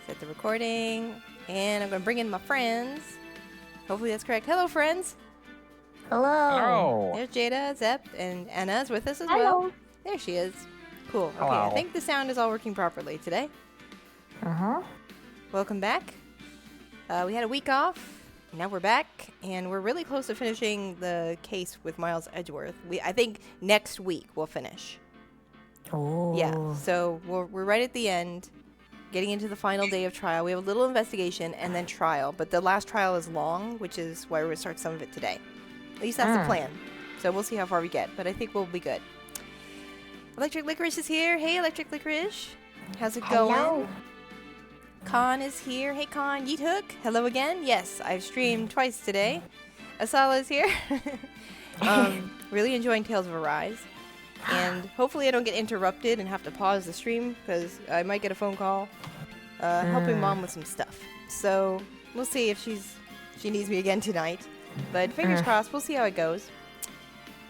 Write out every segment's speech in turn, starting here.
Set the recording. And I'm going to bring in my friends. Hopefully that's correct. Hello, friends. Hello. Hello. There's Jada, Zep, and Anna's with us as Hello. well. There she is. Cool. Okay, Hello. I think the sound is all working properly today. Uh-huh. Welcome back. We had a week off. Now we're back, and we're really close to finishing the case with Miles Edgeworth. I think next week we'll finish. Oh. Yeah, so we're right at the end, getting into the final day of trial. We have a little investigation and then trial, but the last trial is long, which is why we're going to start some of it today. At least that's the plan. So we'll see how far we get, but I think we'll be good. Electric Licorice is here. Hey, Electric Licorice. How's it going? Hello. Khan is here. Hey, Khan. Yeet Hook. Hello again. Yes, I've streamed twice today. Asala is here. Really enjoying Tales of Arise. And hopefully I don't get interrupted and have to pause the stream because I might get a phone call helping Mom with some stuff. So we'll see if she needs me again tonight. But fingers crossed. We'll see how it goes.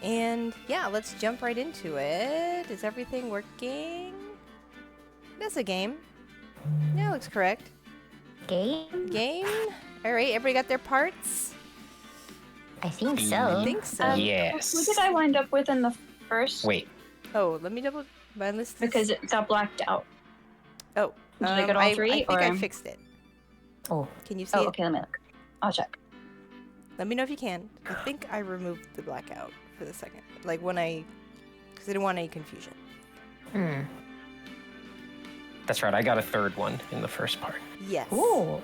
And yeah, let's jump right into it. Is everything working? That's a game. Yeah, looks correct. Game? Game? Alright, everybody got their parts? I think so. I think so. Yes. Who did I wind up with in the first? Wait. Oh, let me double my list. Because it got blacked out. Oh. Did I get all three? I think or... I fixed it. Oh. Can you see Oh, it? okay, let me look. I'll check. Let me know if you can. I think I removed the blackout for the second. Like when because I didn't want any confusion. That's right. I got a third one in the first part. Yes. Ooh.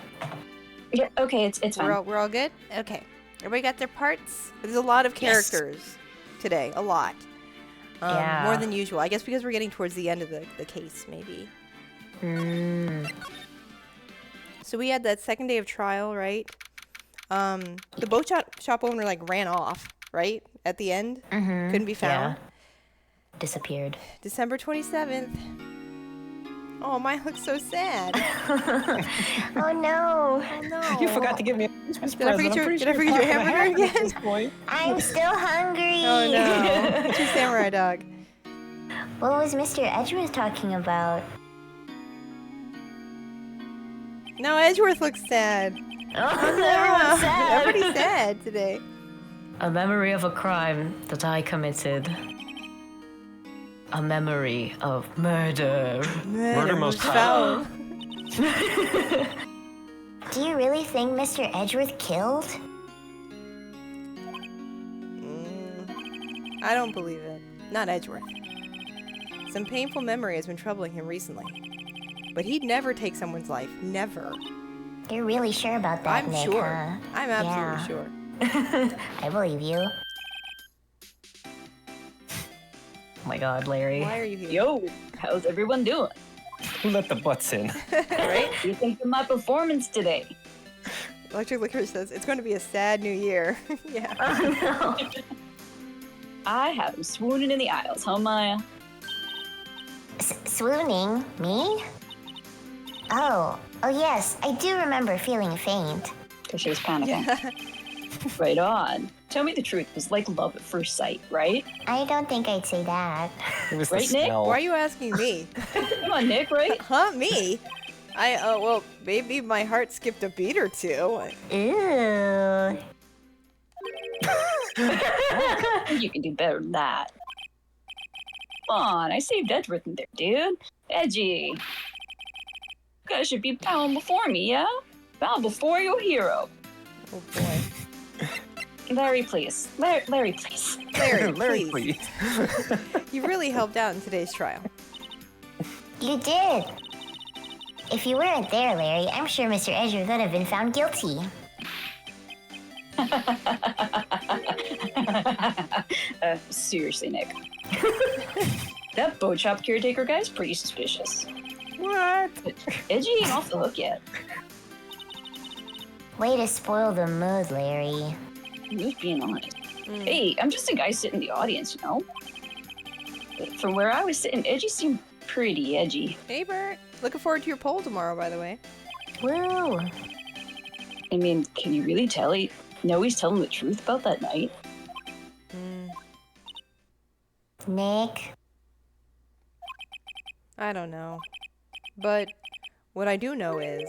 Yeah, okay, it's fine. We're all good? Okay. Everybody got their parts? There's a lot of characters today. A lot. Yeah. More than usual. I guess because we're getting towards the end of the case, maybe. So we had that second day of trial, right? The boat shop owner ran off, right? At the end. Couldn't be found. Yeah. Disappeared. December 27th. Oh, mine looks so sad. Oh no. Oh no. You forgot to give me a Christmas Did I present. forget your hamburger At this again? point. I'm still hungry. Oh no. It's your samurai dog. What was Mr. Edgeworth talking about? No, Edgeworth looks sad. Oh, everyone's sad. Everybody's sad today. A memory of a crime that I committed. A memory of murder. Murder most foul. Do you really think Mr. Edgeworth killed? I don't believe it. Not Edgeworth. Some painful memory has been troubling him recently. But he'd never take someone's life. Never. You're really sure about that, I'm Nick, sure. huh? I'm absolutely sure. I believe you. Oh my god, Larry. Why are you here? Yo, how's everyone doing? Who let the butts in? Right? What do you think of my performance today? Electric Licorice says, it's going to be a sad new year. Yeah. Oh no. I have him swooning in the aisles, huh, Maya? Swooning? Me? Oh yes, I do remember feeling faint. Because she was panicking. Yeah. Right on. Tell me the truth. It was like love at first sight, right? I don't think I'd say that. It was Right, the Nick? smell. Why are you asking me? Come on, Nick, right? Huh? Me? Well, maybe my heart skipped a beat or two. Ew. You can do better than that. Come on, I saved Edgeworth in there, dude. Edgy. You guys should be bowing before me, yeah? Bow before your hero. Oh boy. Larry, please. Larry, please. Larry, please. You really helped out in today's trial. You did. If you weren't there, Larry, I'm sure Mr. Edgeworth would have been found guilty. Seriously, Nick. That boat shop caretaker guy's pretty suspicious. What? Edgy ain't off the hook yet. Way to spoil the mood, Larry. I'm just being honest. Hey, I'm just a guy sitting in the audience, you know? But from where I was sitting, Edgy seemed pretty edgy. Hey, Bert. Looking forward to your poll tomorrow, by the way. Woo. I mean, can you really tell he's telling the truth about that night? Nick. I don't know. But What I do know is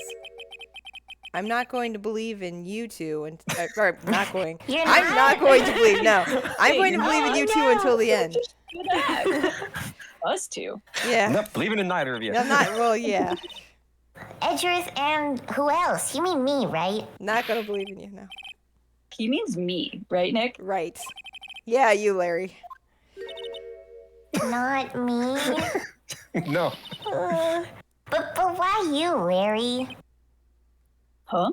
I'm not going to believe in you two, and or not going. You're I'm not going to believe. No, I'm going to believe in you two until the end. Us two. Yeah. Nope, believing in neither of you. I'm not. Well, yeah. Edgeworth and who else? You mean me, right? Not gonna believe in you. No. He means me, right, Nick? Right. Yeah, you, Larry. Not me. No. But why you, Larry? Huh?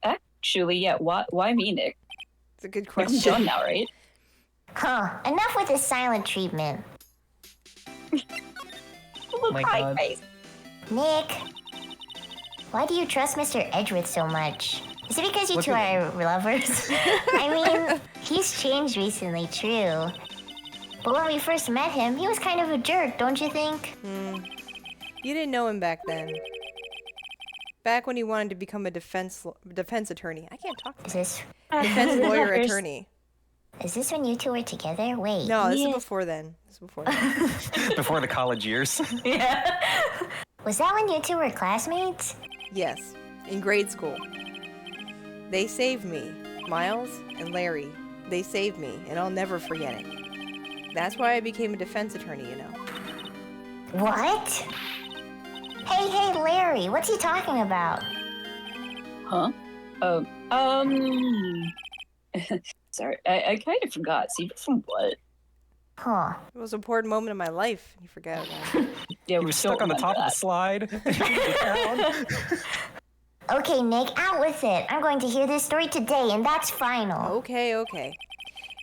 Actually, yeah. Why me, Nick? It's a good I'm question. done now, right? Huh. Enough with the silent treatment. Little my cry God. face. Nick, why do you trust Mr. Edgeworth so much? Is it because you What two did- are lovers? I mean, he's changed recently, true. But when we first met him, he was kind of a jerk, don't you think? You didn't know him back then. Back when he wanted to become a defense attorney. I can't talk. Is this Defense lawyer attorney. is this when you two were together? Wait. No, this is Yes. before then. This is before then. Before the college years. Was that when you two were classmates? Yes, in grade school. They saved me. Miles and Larry. They saved me, and I'll never forget it. That's why I became a defense attorney, you know. What? Hey, Larry, what's he talking about? Huh? Sorry, I kind of forgot. See, from what? Huh. It was an important moment in my life. You forgot about it. Yeah, He was stuck on the top of the slide. Okay, Nick, out with it. I'm going to hear this story today, and that's final. Okay.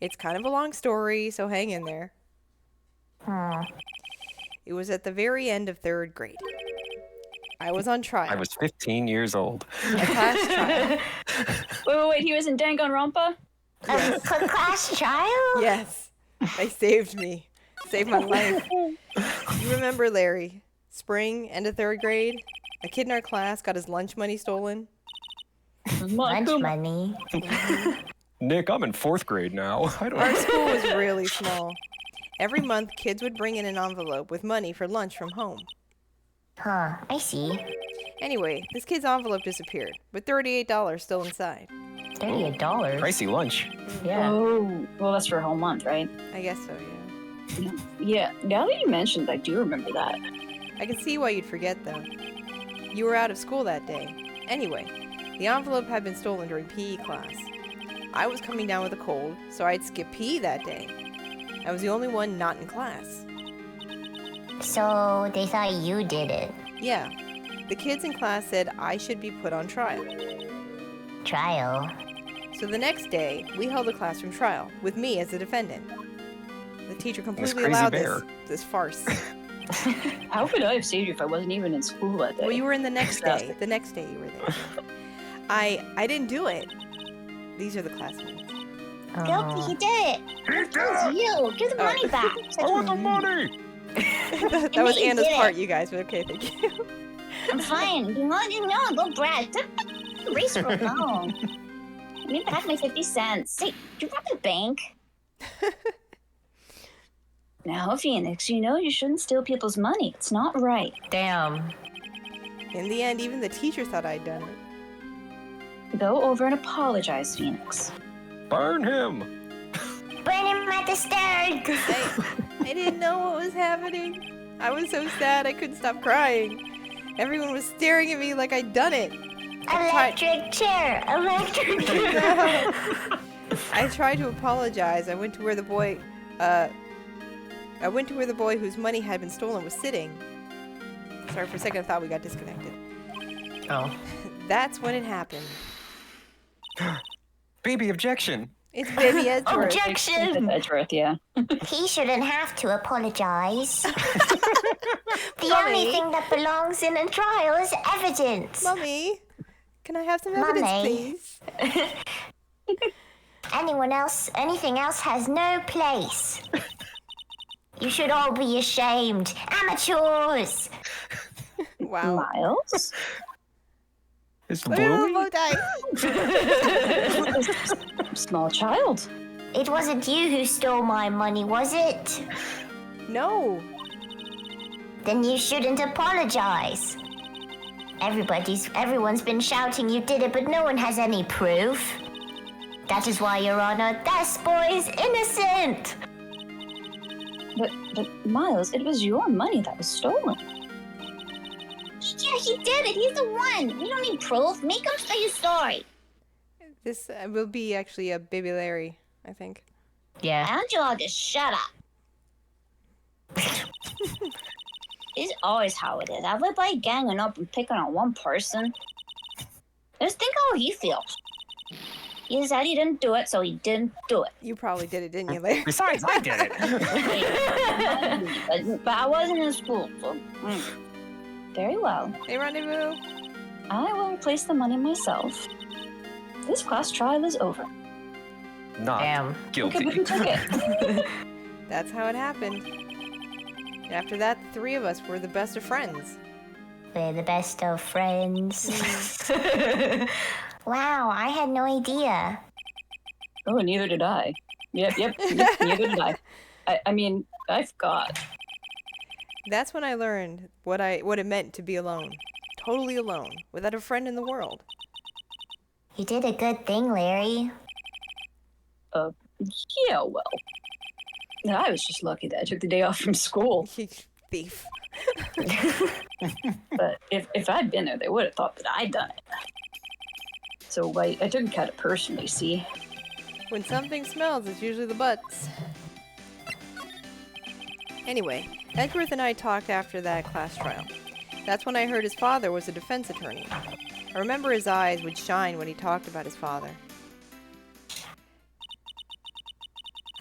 It's kind of a long story, so hang in there. It was at the very end of 3rd grade. I was on trial. I was 15 years old. A class trial. Wait. He was in Danganronpa? Class trial? Yes. They saved me. Saved my life. You remember Larry? Spring, end of 3rd grade? A kid in our class got his lunch money stolen. Lunch money. Nick, I'm in 4th grade now. I don't Our school was really small. Every month, kids would bring in an envelope with money for lunch from home. Huh, I see. Anyway, this kid's envelope disappeared, with $38 still inside. $38. Pricey lunch. Yeah. Oh, well, that's for a whole month, right? I guess so, yeah. Yeah. Now that you mentioned, I do remember that. I can see why you'd forget, though. You were out of school that day. Anyway, the envelope had been stolen during PE class. I was coming down with a cold, so I'd skip PE that day. I was the only one not in class. So they thought you did it. Yeah, the kids in class said I should be put on trial. Trial. So the next day, we held a classroom trial, with me as the defendant. The teacher completely crazy allowed bear. this farce. How could I have saved you if I wasn't even in school that day? Well, you were in the next day. The next day you were there. I didn't do it. These are the classmates. Guilty, he did it. It was you. Give the money back. I want the money! That was you Anna's did it. part, you guys, but okay, thank you. I'm fine. You want to know? Go, Brad. Race for no. Give me back my 50 cents. Hey, do you rob the bank? Now, Phoenix, you know you shouldn't steal people's money. It's not right. Damn. In the end, even the teacher thought I'd done it. Go over and apologize, Phoenix. Burn him! Burn him at the stake. I didn't know what was happening. I was so sad I couldn't stop crying. Everyone was staring at me like I'd done it. Electric chair. Electric chair. I tried to apologize. I went to where the boy whose money had been stolen was sitting. Sorry, for a second I thought we got disconnected. Oh. That's when it happened. Baby objection! It's baby Edgeworth. Objection. Edgeworth, yeah. He shouldn't have to apologize. The Mommy. only thing that belongs in a trial is evidence. Mommy, can I have some evidence, Mommy. please? Anything else has no place. You should all be ashamed. Amateurs. Wow. Miles? It's Look at the Bluey? bow tie. Small child. It wasn't you who stole my money, was it? No. Then you shouldn't apologize. Everyone's been shouting you did it, but no one has any proof. That is why, Your Honor, this boy is innocent. But Miles, it was your money that was stolen. Yeah, he did it. He's the one. We don't need proof. Make him say his story. This will be actually a Baby Larry, I think. Yeah. Why don't you all just shut up? It's always how it is. Everybody ganging up and picking on one person. Just think how he feels. He said he didn't do it, so he didn't do it. You probably did it, didn't you, Larry? Besides, I did it. But I wasn't in school, so... Very well. Hey, Rendezvous. I will replace the money myself. This class trial is over. Not Damn. Okay, guilty. but who took it? That's how it happened. And after that, the three of us were the best of friends. We're the best of friends. Wow, I had no idea. Oh, neither did I. Yep, neither did I. I mean, I forgot. That's when I learned what it meant to be alone. Totally alone, without a friend in the world. You did a good thing, Larry. Yeah, well. I was just lucky that I took the day off from school. You thief. But if I'd been there, they would have thought that I'd done it. So I took it kind of personally, see? When something smells, it's usually the butts. Anyway, Edgeworth and I talked after that class trial. That's when I heard his father was a defense attorney. I remember his eyes would shine when he talked about his father.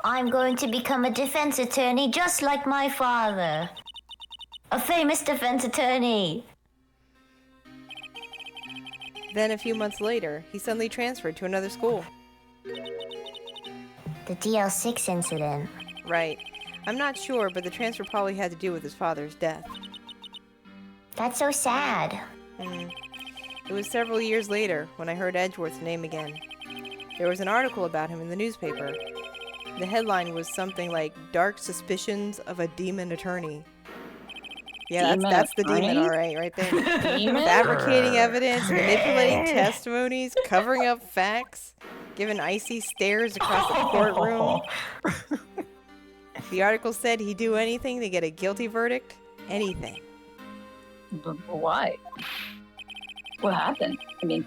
I'm going to become a defense attorney just like my father. A famous defense attorney. Then a few months later, he suddenly transferred to another school. The DL6 incident. Right. I'm not sure, but the transfer probably had to do with his father's death. That's so sad. It was several years later when I heard Edgeworth's name again. There was an article about him in the newspaper. The headline was something like, "Dark Suspicions of a Demon Attorney." Yeah, that's the demon, all right there. Demon? Fabricating evidence, manipulating testimonies, covering up facts, giving icy stares across the courtroom. The article said he'd do anything to get a guilty verdict. Anything. But why? What happened? I mean,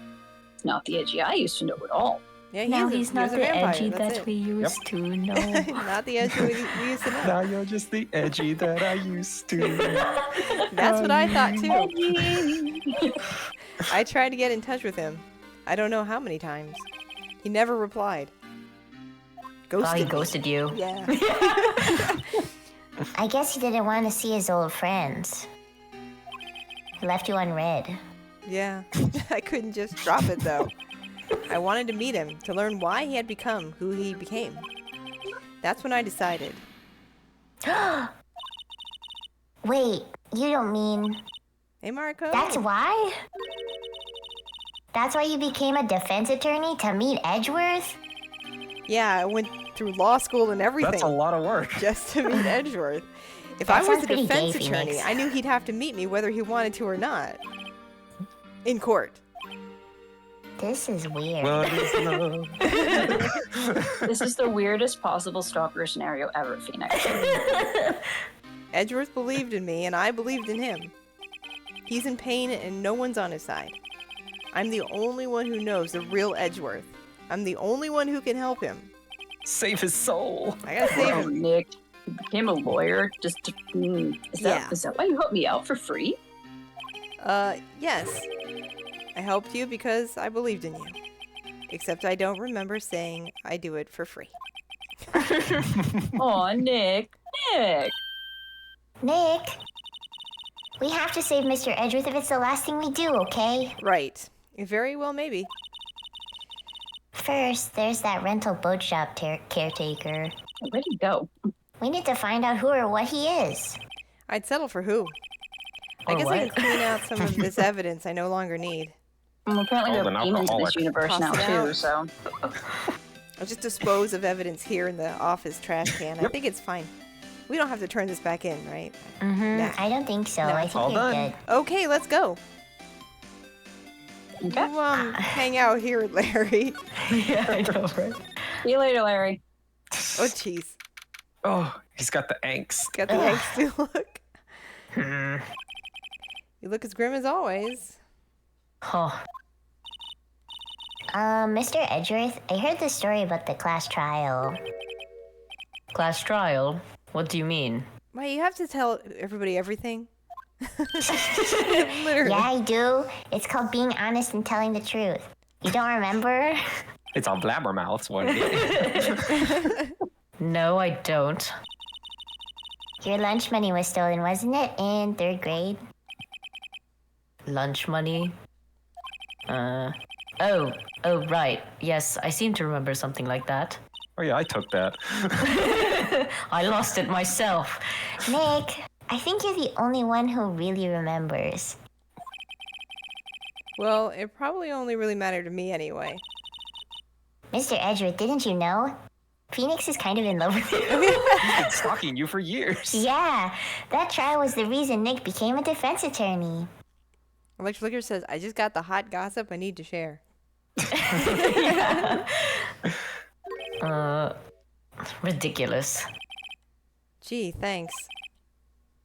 it's not the Edgy I used to know at all. Yeah, Now he he's was not a the vampire, edgy that's that it. we used to know. Not the edgy we used to know. Now you're just the edgy that I used to. That's what I thought too. I tried to get in touch with him. I don't know how many times. He never replied. Oh, he me. ghosted you. Yeah. I guess he didn't want to see his old friends. He left you unread. Yeah. I couldn't just drop it though. I wanted to meet him, to learn why he had become who he became. That's when I decided. Wait, you don't mean... Hey, Marco. That's why? That's why you became a defense attorney? To meet Edgeworth? Yeah, I went through law school and everything. That's a lot of work. Just to meet Edgeworth. If That I was sounds a pretty defense gay, attorney, Phoenix. I knew he'd have to meet me whether he wanted to or not. In court. This is weird. What is love? This is the weirdest possible stalker scenario ever, Phoenix. Edgeworth believed in me, and I believed in him. He's in pain, and no one's on his side. I'm the only one who knows the real Edgeworth. I'm the only one who can help him. Save his soul. I gotta save Oh, him. Nick, you became a lawyer just to... Is that why you helped me out for free? Yes. I helped you because I believed in you. Except I don't remember saying I do it for free. Aw, Nick. Nick, we have to save Mr. Edgeworth if it's the last thing we do, okay? Right. Very well, maybe. First, there's that rental boat shop caretaker. Where'd he go? We need to find out who or what he is. I'd settle for who? I Or guess I can what? clean out some of this evidence I no longer need. Well, apparently Oh, there an are demons in alcoholic. this universe Toss now, it too, out. so... I'll just dispose of evidence here in the office trash can. I think it's fine. We don't have to turn this back in, right? Mm-hmm. I don't think so. No. I think All you're done. good. Okay, let's go. Okay. You, hang out here, Larry. Yeah, I know, right? See you later, Larry. Oh, jeez. Oh, he's got the angst. Got the angsty look. You look as grim as always. Huh. Mr. Edgeworth, I heard the story about the class trial. Class trial? What do you mean? Why, you have to tell everybody everything? Literally. Yeah, I do. It's called being honest and telling the truth. You don't remember? It's on Blabbermouth's one day. No, I don't. Your lunch money was stolen, wasn't it? In 3rd grade. Lunch money? Oh, right. Yes, I seem to remember something like that. Oh yeah, I took that. I lost it myself. Nick, I think you're the only one who really remembers. Well, it probably only really mattered to me anyway. Mr. Edgeworth, didn't you know? Phoenix is kind of in love with you. He's been stalking you for years. Yeah, that trial was the reason Nick became a defense attorney. Electric Liquor says, I just got the hot gossip I need to share. Ridiculous. Gee, thanks.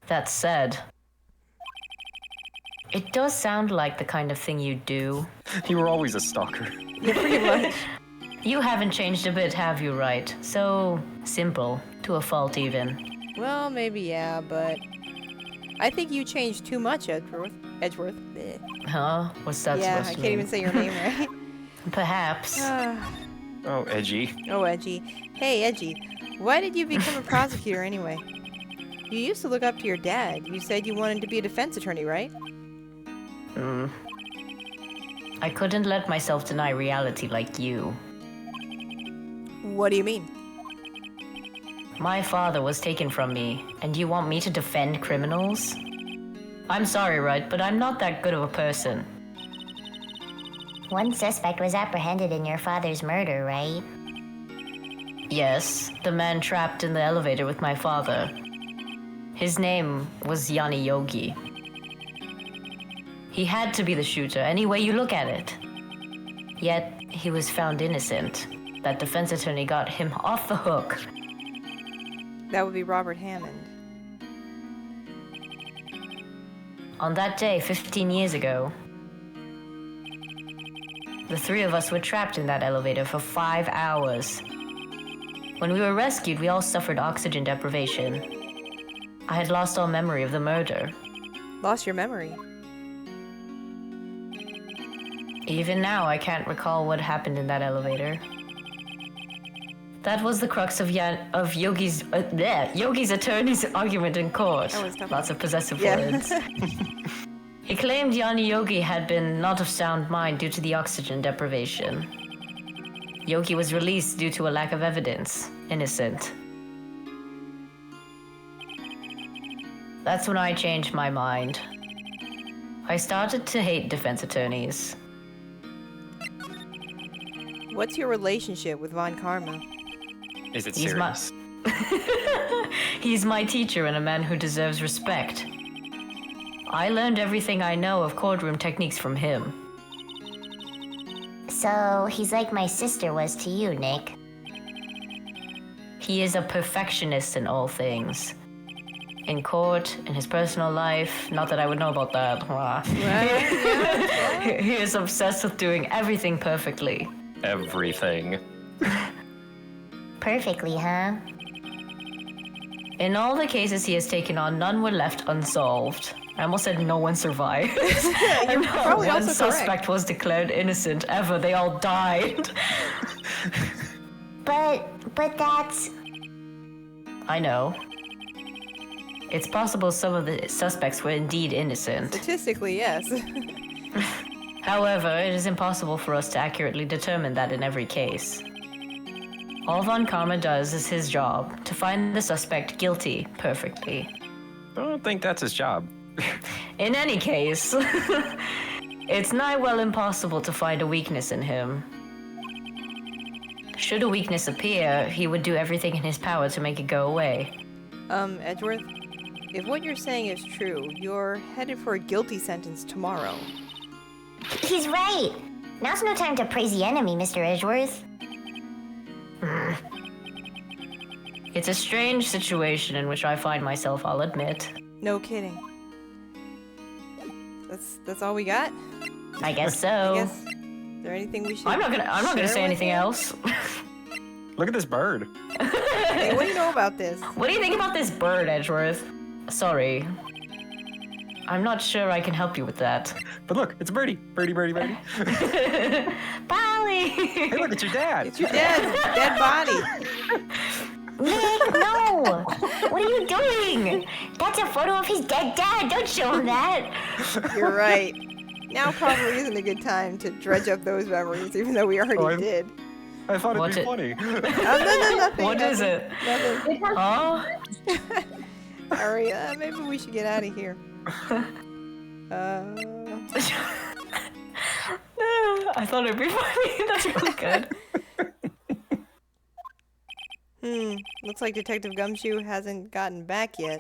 That said, it does sound like the kind of thing you do. You were always a stalker. Yeah, pretty much. You haven't changed a bit, have you, Wright? So simple, to a fault even. Well, maybe yeah, but I think you changed too much, Edgeworth. Bleh. Huh? What's that Yeah, supposed I to can't mean? even say your name right. Perhaps. Oh, edgy. Oh, Edgy. Hey, Edgy. Why did you become a prosecutor anyway? You used to look up to your dad. You said you wanted to be a defense attorney, right? I couldn't let myself deny reality like you. What do you mean? My father was taken from me, and you want me to defend criminals? I'm sorry, Wright, but I'm not that good of a person. One suspect was apprehended in your father's murder, right? Yes, the man trapped in the elevator with my father. His name was Yanni Yogi. He had to be the shooter, any way you look at it. Yet, he was found innocent. That defense attorney got him off the hook. That would be Robert Hammond. On that day, 15 years ago, the 3 of us were trapped in that elevator for 5 hours. When we were rescued, we all suffered oxygen deprivation. I had lost all memory of the murder. Lost your memory. Even now, I can't recall what happened in that elevator. That was the crux of Yogi's attorney's argument in court. That was tough. Lots of possessive Yeah. words. He claimed Yanni Yogi had been not of sound mind due to the oxygen deprivation. Yogi was released due to a lack of evidence. Innocent. That's when I changed my mind. I started to hate defense attorneys. What's your relationship with Von Karma? Is it He's serious? He's my teacher and a man who deserves respect. I learned everything I know of courtroom techniques from him. So, he's like my sister was to you, Nick. He is a perfectionist in all things. In court, in his personal life, not that I would know about that. He is obsessed with doing everything perfectly. Everything. Perfectly, huh? In all the cases he has taken on, none were left unsolved. I almost said no one survived. And not probably one also suspect correct. was declared innocent ever. They all died. But that's... I know. It's possible some of the suspects were indeed innocent. Statistically, yes. However, it is impossible for us to accurately determine that in every case. All Von Karma does is his job, to find the suspect guilty perfectly. I don't think that's his job. In any case, it's nigh well impossible to find a weakness in him. Should a weakness appear, he would do everything in his power to make it go away. Edgeworth, if what you're saying is true, you're headed for a guilty sentence tomorrow. He's right. Now's no time to praise the enemy, Mr. Edgeworth. It's a strange situation in which I find myself, I'll admit. No kidding. That's all we got? I guess so. I guess. Is there anything we should I'm not gonna share say with anything you? else. Look at this bird. Hey, what do you know about this? What do you think about this bird, Edgeworth? Sorry. I'm not sure I can help you with that. But look, it's a birdie. Birdie, birdie, birdie. Polly! Hey, look, it's your dad. It's your dad's dead body. Nick, no! What are you doing? That's a photo of his dead dad. Don't show him that. You're right. Now probably isn't a good time to dredge up those memories, even though we already did. I thought What's it'd be it? funny. No, nothing. What is nothing, it? Nothing. Huh? Alright, maybe we should get out of here. I thought it'd be funny. That's really good. Looks like Detective Gumshoe hasn't gotten back yet.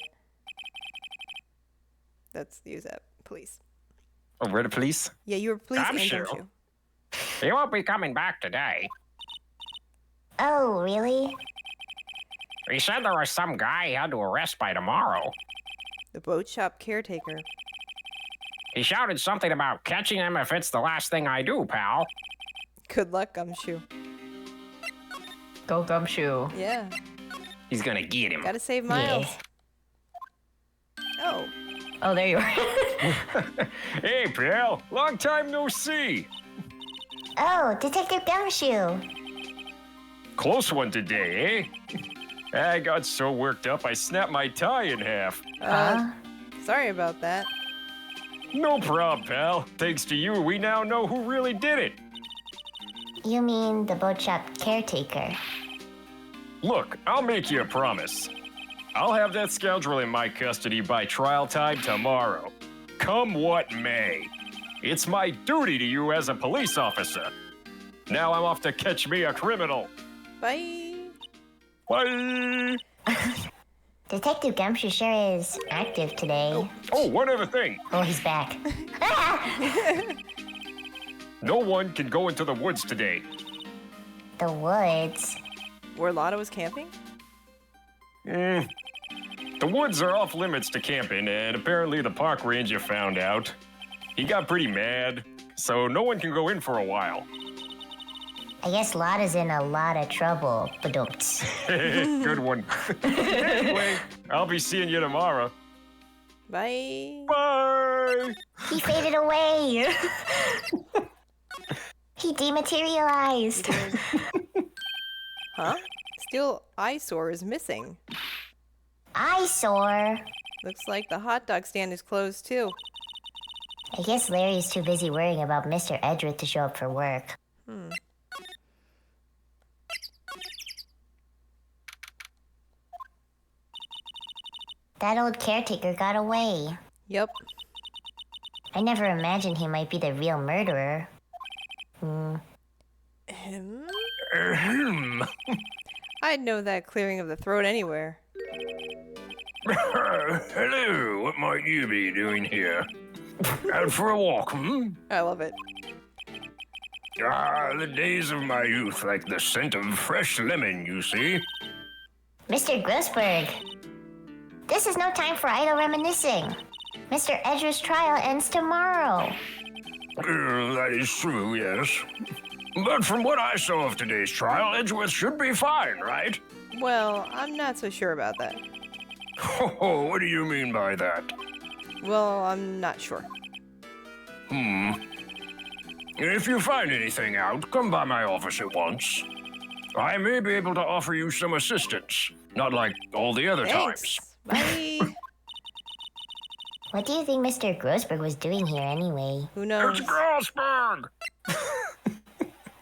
Let's use that, police. Oh, we're the police? Yeah, you were police and Gumshoe? Gumshoe. He won't be coming back today. Oh, really? He said there was some guy he had to arrest by tomorrow. The boat shop caretaker. He shouted something about catching him if it's the last thing I do, pal. Good luck, Gumshoe. Go Gumshoe. Yeah, He's gonna get him. gotta save Miles. Oh, Oh, there you are. Hey, pal. Long time no see. Oh, Detective Gumshoe. Close one today, eh? I got so worked up I snapped my tie in half. sorry about that. No problem, pal. Thanks to you, we now know who really did it. You mean the boat shop caretaker? Look, I'll make you a promise. I'll have that scoundrel in my custody by trial time tomorrow. Come what may. It's my duty to you as a police officer. Now I'm off to catch me a criminal. Bye. Bye. Detective Gumshoe sure is active today. Oh, one other thing. Oh, he's back. No one can go into the woods today. The woods. Where Lotta was camping? The woods are off limits to camping, and apparently the park ranger found out. He got pretty mad, so no one can go in for a while. I guess Lotta's in a lot of trouble. Badumts. Good one. Anyway, I'll be seeing you tomorrow. Bye. Bye. He faded away. He dematerialized. Huh? Steel eyesore is missing. Eyesore. Looks like the hot dog stand is closed too. I guess Larry's too busy worrying about Mr. Edgeworth to show up for work. That old caretaker got away. Yep. I never imagined he might be the real murderer. Him? Ahem. I'd know that clearing of the throat anywhere. Hello, what might you be doing here? Out for a walk, hmm? I love it. Ah, the days of my youth, like the scent of fresh lemon, you see. Mr. Grossberg. This is no time for idle reminiscing. Mr. Edgeworth's trial ends tomorrow. That is true, yes. But from what I saw of today's trial, Edgeworth should be fine, right? Well, I'm not so sure about that. Oh, what do you mean by that? Well, I'm not sure. If you find anything out, come by my office at once. I may be able to offer you some assistance, not like all the other Thanks. Bye. What do you think Mr. Grossberg was doing here anyway? Who times. knows? It's Grossberg!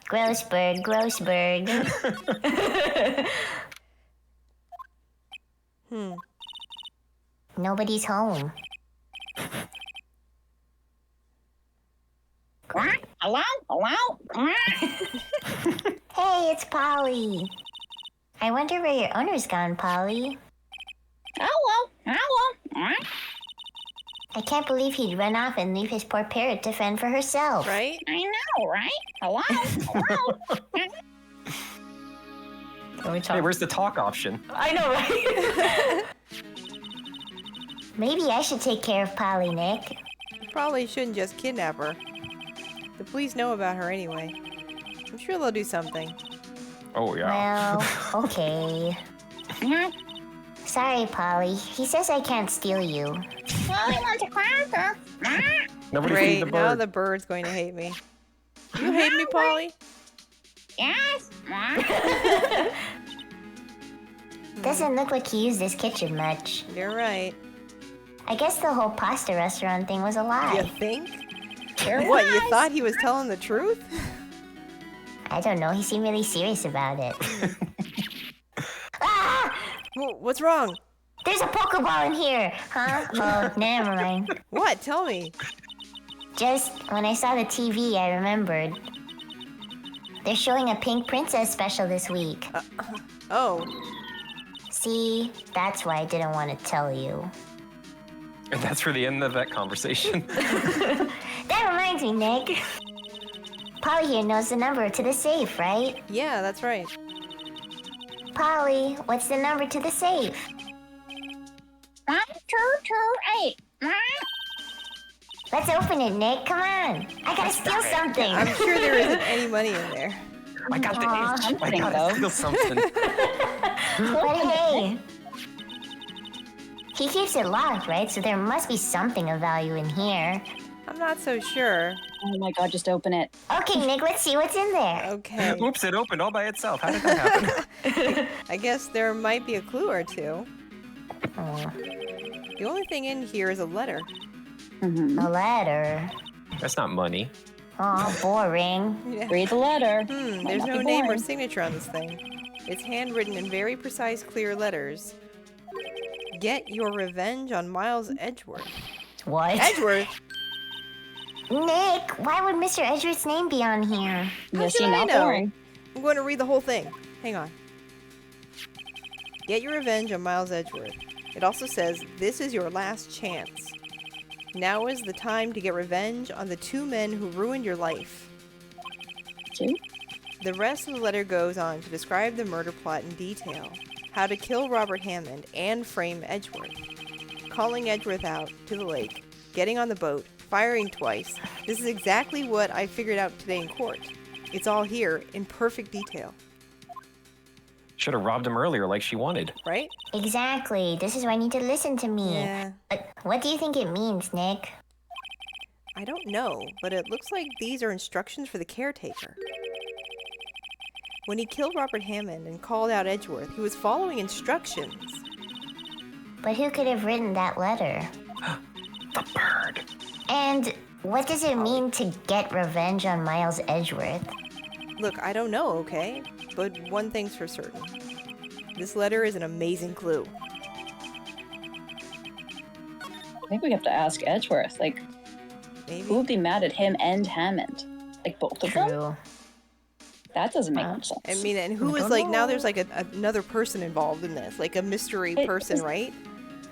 Grossberg, Grossberg. Nobody's home. Hello? Hello? Hey, it's Polly. I wonder where your owner's gone, Polly. I can't believe he'd run off and leave his poor parrot to fend for herself. Right? I know, right? Hello? Hello? Can we talk? Hey, where's the talk option? I know, right? Maybe I should take care of Polly, Nick. You probably shouldn't just kidnap her. The police know about her anyway. I'm sure they'll do something. Oh, yeah. Well, okay. Sorry, Polly. He says I can't steal you. Well, he wants a cracker. Nobody feed Great, the now bird. the bird's going to hate me. You hate me, Polly? Yes. Doesn't look like he used his kitchen much. You're right. I guess the whole pasta restaurant thing was a You lie. think? Sure What, you was. thought he was telling the truth? I don't know. He seemed really serious about it. Ah! What's wrong? There's a Pokeball in here, huh? Oh, never mind. What? Tell me. Just when I saw the TV, I remembered. They're showing a Pink Princess special this week. Oh, See, that's why I didn't want to tell you. And that's for the end of that conversation. That reminds me, Nick. Polly here knows the number to the safe, right? yeah, that's right. Polly, what's the number to the safe? 1228. Let's open it, Nick. Come on. I gotta steal something. I'm sure there isn't any money in there. I got the Aw, itch. I something, gotta though. steal something. But hey, he keeps it locked, right? So there must be something of value in here. I'm not so sure. Oh my god, just open it. Okay, Nick, let's see what's in there. Okay. Oops, it opened all by itself. How did that happen? I guess there might be a clue or two. Oh, The only thing in here is a letter. a letter. That's not money. Oh, boring. Yeah. Read the letter. There's Might not no be name or boring. signature on this thing. It's handwritten in very precise, clear letters. Get your revenge on Miles Edgeworth. What? Edgeworth? Nick, why would Mr. Edgeworth's name be on here? How You should see, I not know? boring. I'm going to read the whole thing. Hang on. Get your revenge on Miles Edgeworth. It also says, this is your last chance. Now is the time to get revenge on the two men who ruined your life. Two? The rest of the letter goes on to describe the murder plot in detail, how to kill Robert Hammond and frame Edgeworth, calling Edgeworth out to the lake, getting on the boat, firing twice. This is exactly what I figured out today in court. It's all here in perfect detail, Should have robbed him earlier like she wanted. right? Exactly. This is why you need to listen to me. Yeah, What do you think it means, Nick? I don't know, but it looks like these are instructions for the caretaker. When he killed Robert Hammond and called out Edgeworth, he was following instructions. But who could have written that letter? The bird. And what does it mean to get revenge on Miles Edgeworth? Look, I don't know, okay? But one thing's for certain. This letter is an amazing clue. I think we have to ask Edgeworth. Like, Maybe. who would be mad at him and Hammond? Like, both of them? True. That doesn't make much sense. I mean, and who is like, now there's like another person involved in this, like a mystery It person, is- right?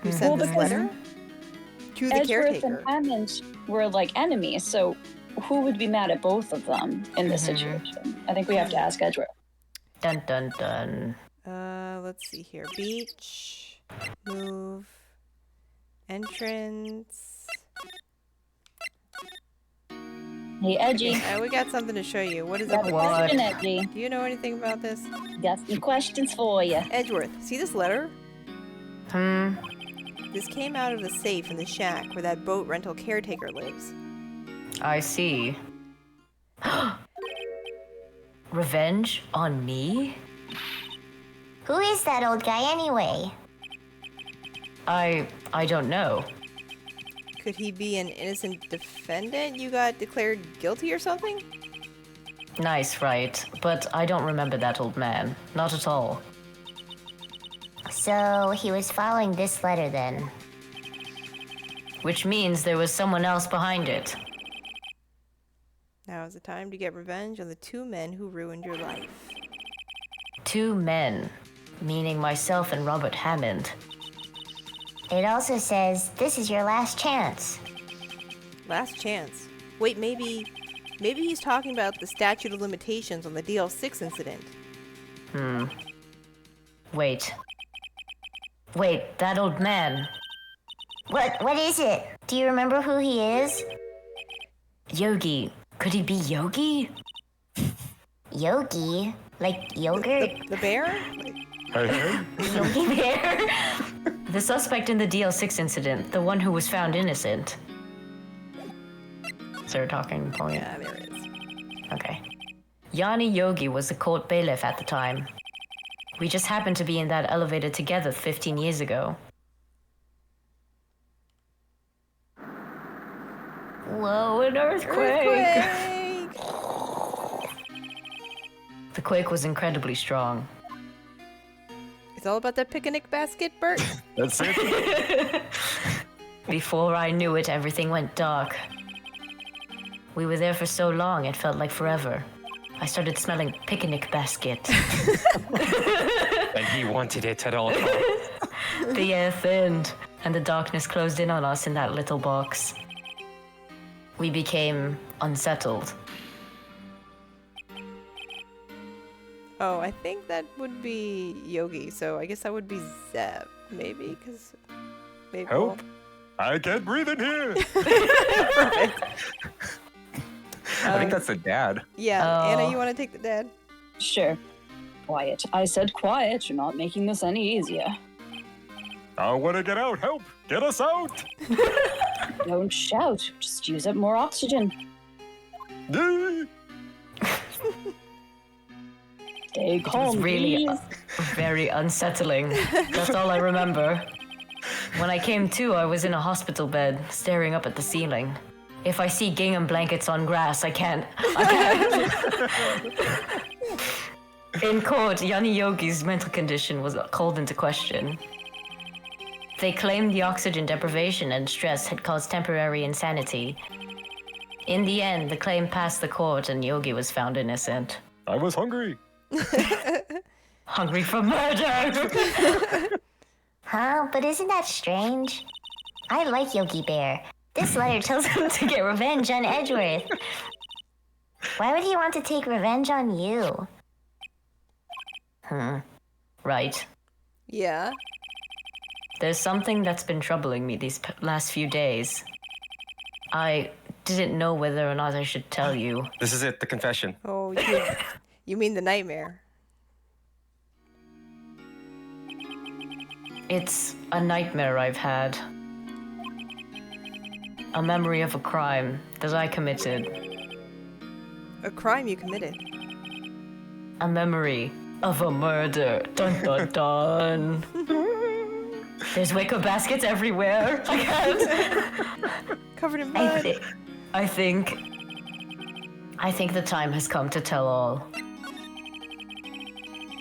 Who Mhm. sent Well, this because letter? To the Edgeworth caretaker. and Hammond were like enemies, so who would be mad at both of them in this Mhm. situation? I think we have to ask Edgeworth. Dun dun dun. Let's see here. Beach, move, entrance. Hey, Edgy. We got something to show you. What is Got up a with What? question, Edgy. this? Do you know anything about this? Got some questions for you. Edgeworth, see this letter? Hmm. This came out of the safe in the shack where that boat rental caretaker lives. I see. Revenge on me? Who is that old guy anyway? I don't know. Could he be an innocent defendant you got declared guilty or something? Nice, right? But I don't remember that old man. Not at all. So he was following this letter then. Which means there was someone else behind it. Now is the time to get revenge on the two men who ruined your life. Two men, meaning myself and Robert Hammond. It also says this is your last chance. Last chance. Wait, maybe he's talking about the statute of limitations on the DL6 incident. Wait, that old man. What is it? Do you remember who he is? Yogi. Could he be Yogi? Yogi? Like yogurt? The bear? Hey. Yogi Bear? The suspect in the DL6 incident, the one who was found innocent. Is there a talking point? Yeah, there it is. Okay. Yanni Yogi was the court bailiff at the time. We just happened to be in that elevator together 15 years ago. Whoa, an earthquake! The quake was incredibly strong. It's all about that picnic basket, Bert. That's it. Before I knew it, everything went dark. We were there for so long, it felt like forever. I started smelling picnic basket. And he wanted it at all costs. The air thinned, and the darkness closed in on us in that little box. We became unsettled. Oh, I think that would be Yogi, so I guess that would be Zeb, maybe, because... maybe. Help! I can't breathe in here. Perfect. I think that's the dad. Yeah, Oh. Anna, you want to take the dad? Sure. Quiet. I said quiet. You're not making this any easier. I want to get out. Help! Get us out! Don't shout. Just use up more oxygen. Yay! Stay calm, really please. Very unsettling. That's all I remember. When I came to, I was in a hospital bed, staring up at the ceiling. If I see gingham blankets on grass, I can't. In court, Yanni Yogi's mental condition was called into question. They claimed the oxygen deprivation and stress had caused temporary insanity. In the end, the claim passed the court and Yogi was found innocent. I was hungry. Hungry for murder! Huh? But isn't that strange? I like Yogi Bear. This letter tells him to get revenge on Edgeworth. Why would he want to take revenge on you? Right. Yeah. There's something that's been troubling me these last few days. I didn't know whether or not I should tell you. This is it, the confession. Oh, you mean the nightmare. It's a nightmare I've had. A memory of a crime that I committed. A crime you committed. A memory of a murder. Dun dun dun. There's wicker baskets everywhere. I can't. Covered in I, mud. thi- I think. I think the time has come to tell all.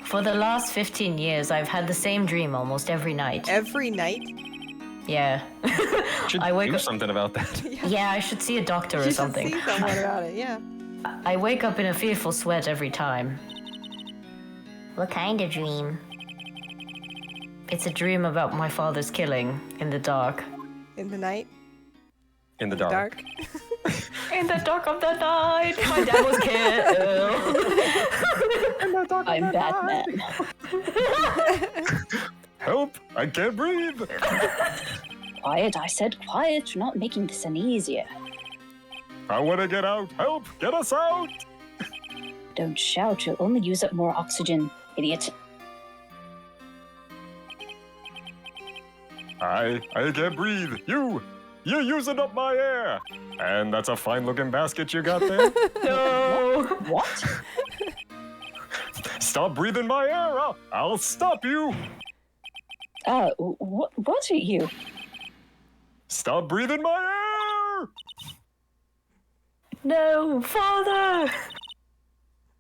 For the last 15 years, I've had the same dream almost every night. Every night? Yeah. Should I wake do up- something about that. Yeah, I should see a doctor You or should something. see someone about it, yeah. I wake up in a fearful sweat every time. What kind of dream? It's a dream about my father's killing in the dark. In the night? In the dark. Dark? In the dark of the night, my dad was killed. I'm Batman. Help! I can't breathe. Quiet. I said quiet. You're not making this any easier. I want to get out. Help! Get us out! Don't shout. You'll only use up more oxygen, idiot. I can't breathe. You're using up my air. And that's a fine-looking basket you got there. No. What? Stop breathing my air. I'll stop you. What are you? Stop breathing my air. No, father!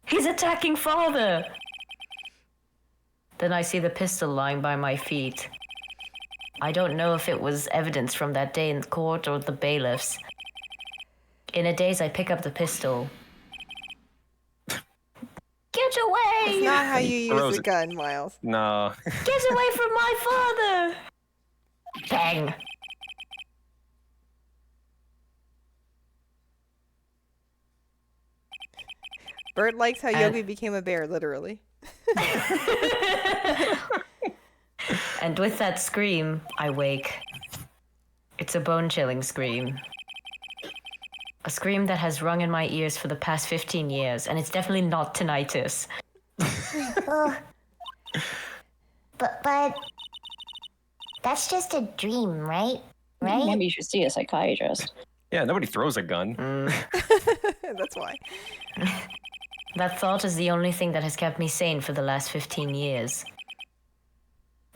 He's attacking father! Then I see the pistol lying by my feet. I don't know if it was evidence from that day in court or the bailiffs. In a daze, I pick up the pistol. Get away! It's not how you use Throws the it. gun, Miles. No. Get away from my father! Bang. Bert likes how Yogi became a bear, literally. And with that scream, I wake. It's a bone-chilling scream. A scream that has rung in my ears for the past 15 years, and it's definitely not tinnitus. Oh. But that's just a dream, right? Right? Maybe you should see a psychiatrist. Yeah, nobody throws a gun. That's why. That thought is the only thing that has kept me sane for the last 15 years.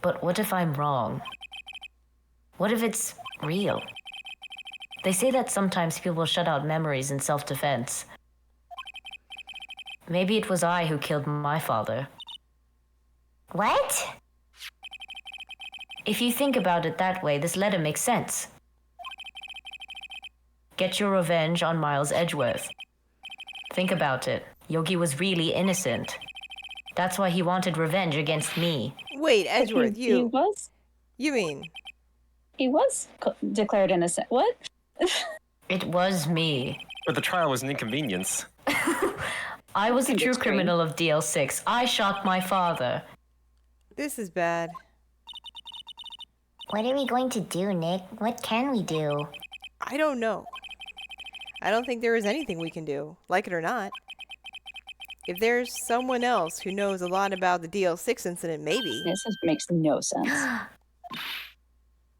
But what if I'm wrong? What if it's real? They say that sometimes people shut out memories in self-defense. Maybe it was I who killed my father. What? If you think about it that way, this letter makes sense. Get your revenge on Miles Edgeworth. Think about it. Yogi was really innocent. That's why he wanted revenge against me. Wait, Edgeworth, He you. was? You mean? He was declared innocent. What? It was me. But the trial was an inconvenience. I was the Think true it's criminal of DL6. I shot my father. This is bad. What are we going to do, Nick? What can we do? I don't know. I don't think there is anything we can do, like it or not. If there's someone else who knows a lot about the DL6 incident, maybe. Makes no sense.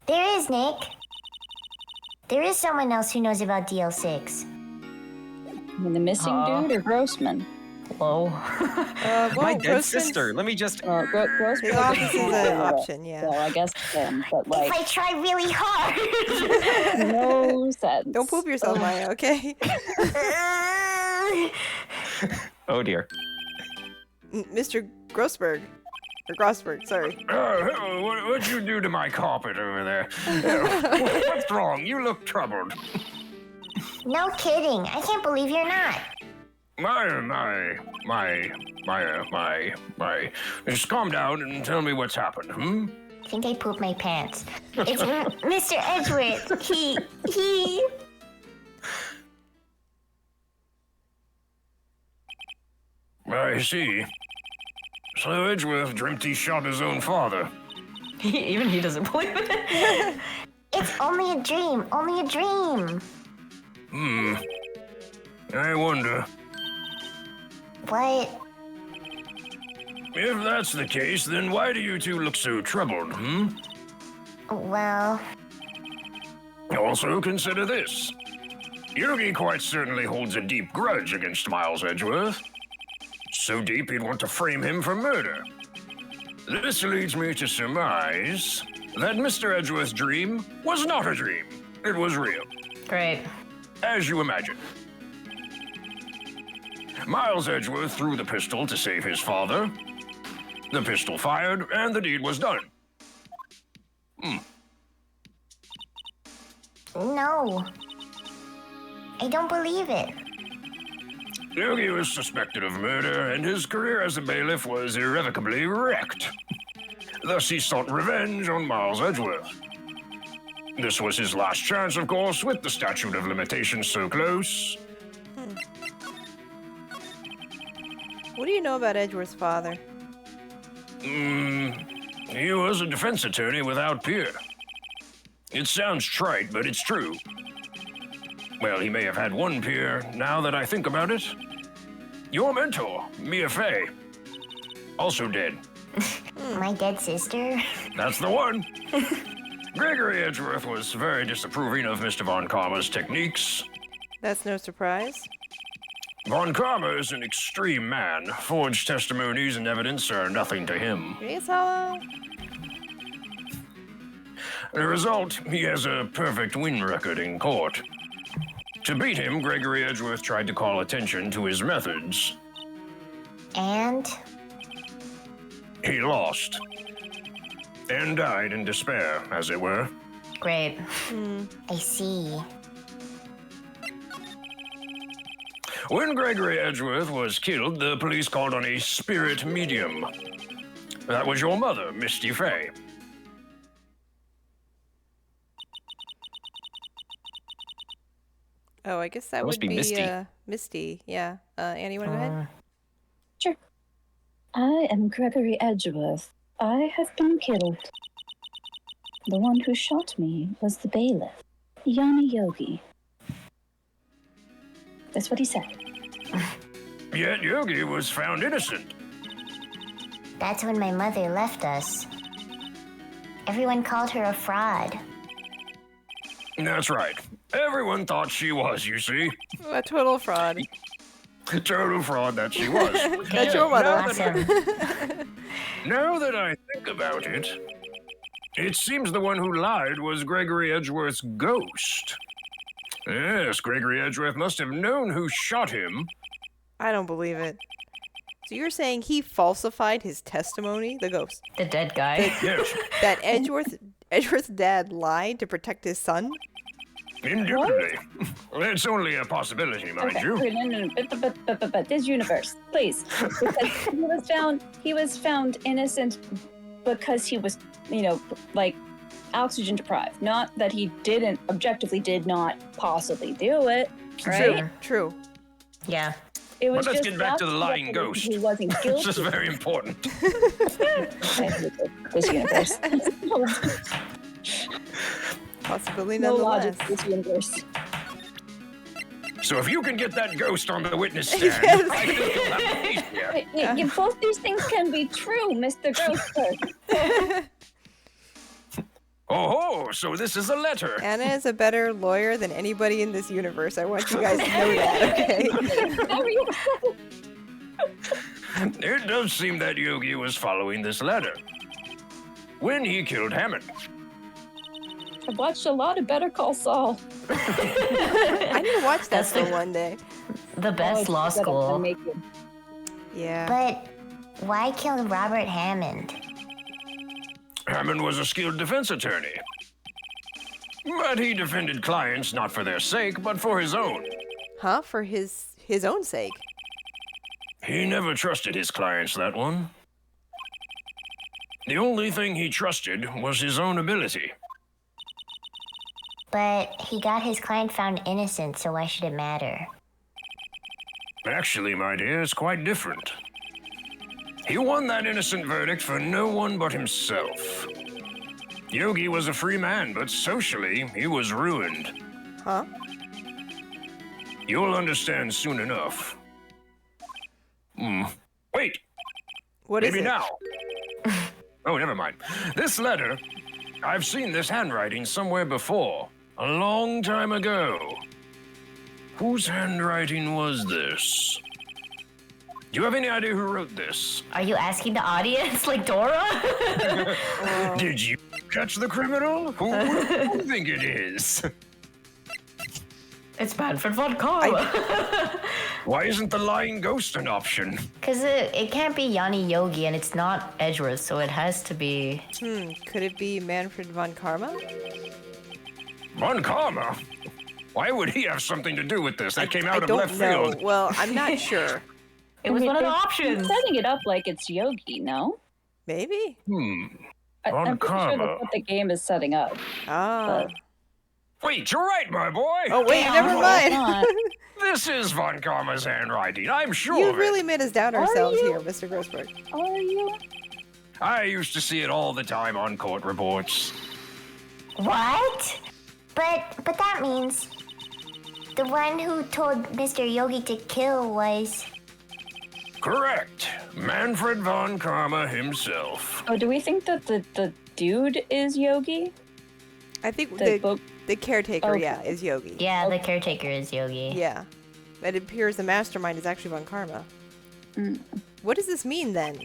There is, Nick. There is someone else who knows about DL6. I mean, the missing dude or Grossman? Whoa. Well, My dead Grossman's- sister. Let me just. Grossman. His office is an option, yeah. So I guess him, but If like I try really hard. no sense. Don't poop yourself, Maya, okay? Oh dear. Mr. Grossberg. Or Grossberg, sorry. What'd you do to my carpet over there? What's wrong? You look troubled. No kidding. I can't believe you're not. Just calm down and tell me what's happened, hmm? I think I pooped my pants. It's Mr. Edgeworth. He. I see. So Edgeworth dreamt he shot his own father. Even he doesn't believe it. It's only a dream. Only a dream. I wonder. What? If that's the case, then why do you two look so troubled, hmm? Well, Also consider this. Yogi quite certainly holds a deep grudge against Miles Edgeworth. So deep he'd want to frame him for murder. This leads me to surmise that Mr. Edgeworth's dream was not a dream. It was real, Great. as you imagine. Miles Edgeworth threw the pistol to save his father. The pistol fired, and the deed was done. no. I don't believe it. Yogi was suspected of murder, and his career as a bailiff was irrevocably wrecked. Thus, he sought revenge on Miles Edgeworth. This was his last chance, of course, with the statute of limitations so close. What do you know about Edgeworth's father? He was a defense attorney without peer. It sounds trite, but it's true. Well, he may have had one peer, now that I think about it. Your mentor, Mia Fey. Also dead. My dead sister? That's the one. Gregory Edgeworth was very disapproving of Mr. Von Karma's techniques. That's no surprise. Von Karma is an extreme man. Forged testimonies and evidence are nothing to him. Yes, hello. The result, he has a perfect win record in court. To beat him, Gregory Edgeworth tried to call attention to his methods. And? He lost. And died in despair, as it were. Great. I see. When Gregory Edgeworth was killed, the police called on a spirit medium. That was your mother, Misty Fey. Oh, I guess that Must would be Misty. Misty. Yeah. Annie, you want to go ahead? Sure. I am Gregory Edgeworth. I have been killed. The one who shot me was the bailiff, Yanni Yogi. That's what he said. Yet Yogi was found innocent. That's when my mother left us. Everyone called her a fraud. That's right. Everyone thought she was, you see. A total fraud. Total fraud that she was. That's your mother. Awesome. Now that I think about it, it seems the one who lied was Gregory Edgeworth's ghost. Yes, Gregory Edgeworth must have known who shot him. I don't believe it. So you're saying he falsified his testimony, the ghost? The dead guy. Yes, That Edgeworth's dad lied to protect his son? indubitably. It's only a possibility, mind you. Wait, no. But this universe, please. Because he was found innocent because he was, like oxygen deprived. Not that he objectively did not possibly do it, right? True. Yeah. It was But let's just get back to the that's lying what ghost. He wasn't This guilty. is very important. This universe. Possibility No logic nonetheless. to this universe. So if you can get that ghost on the witness stand, Yes. I think you'll have peace here. Both these things can be true, Mr. Ghostbird. Oh, so this is a letter. Anna is a better lawyer than anybody in this universe. I want you guys to know that, okay? It does seem that Yogi was following this letter when he killed Hammond. I've watched a lot of Better Call Saul. I need to watch that That's the- for one day. The best law school. Yeah. But why kill Robert Hammond? Hammond was a skilled defense attorney. But he defended clients not for their sake, but for his own. Huh? For his own sake. He never trusted his clients, that one. The only thing he trusted was his own ability. But he got his client found innocent, so why should it matter? Actually, my dear, it's quite different. He won that innocent verdict for no one but himself. Yogi was a free man, but socially, he was ruined. Huh? You'll understand soon enough. Wait, What is maybe it? now. Oh, never mind. This letter, I've seen this handwriting somewhere before, a long time ago. Whose handwriting was this? Do you have any idea who wrote this? Are you asking the audience like Dora? Did you catch the criminal? Who do you think it is? It's Manfred von Karma. Why isn't the lying ghost an option? Because it can't be Yanni Yogi and it's not Edgeworth, so it has to be. Could it be Manfred von Karma? Von Karma? Why would he have something to do with this? That came I out of don't left know. field. Well, I'm not sure. It was one of the He's options. setting it up like it's Yogi, no? Maybe. Von I'm pretty sure Karma. that's what the game is setting up. Ah. Wait, you're right, my boy. Oh, wait, never mind. Not. This is Von Karma's handwriting. I'm sure You of it. really made us doubt ourselves you? here, Mr. Grossberg. Are you? I used to see it all the time on court reports. What? But that means the one who told Mr. Yogi to kill was... Correct. Manfred von Karma himself. Oh, do we think that the dude is Yogi? I think The book. the caretaker, Okay. yeah, is Yogi. Yeah, the caretaker is Yogi. Yeah. But it appears the mastermind is actually Von Karma. What does this mean then?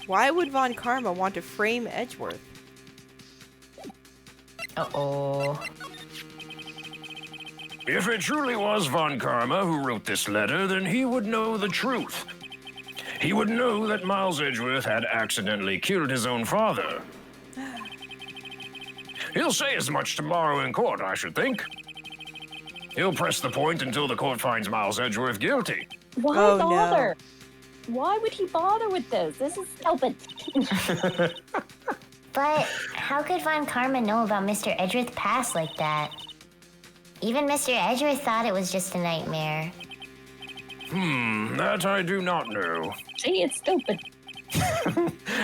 Why would Von Karma want to frame Edgeworth? Uh-oh. If it truly was Von Karma who wrote this letter, then he would know the truth. He would know that Miles Edgeworth had accidentally killed his own father. He'll say as much tomorrow in court, I should think. He'll press the point until the court finds Miles Edgeworth guilty. Why Oh, no. bother? Why would he bother with this? This is stupid. But how could Von Karma know about Mr. Edgeworth's past like that? Even Mr. Edgeworth thought it was just a nightmare. That I do not know. See, it's stupid.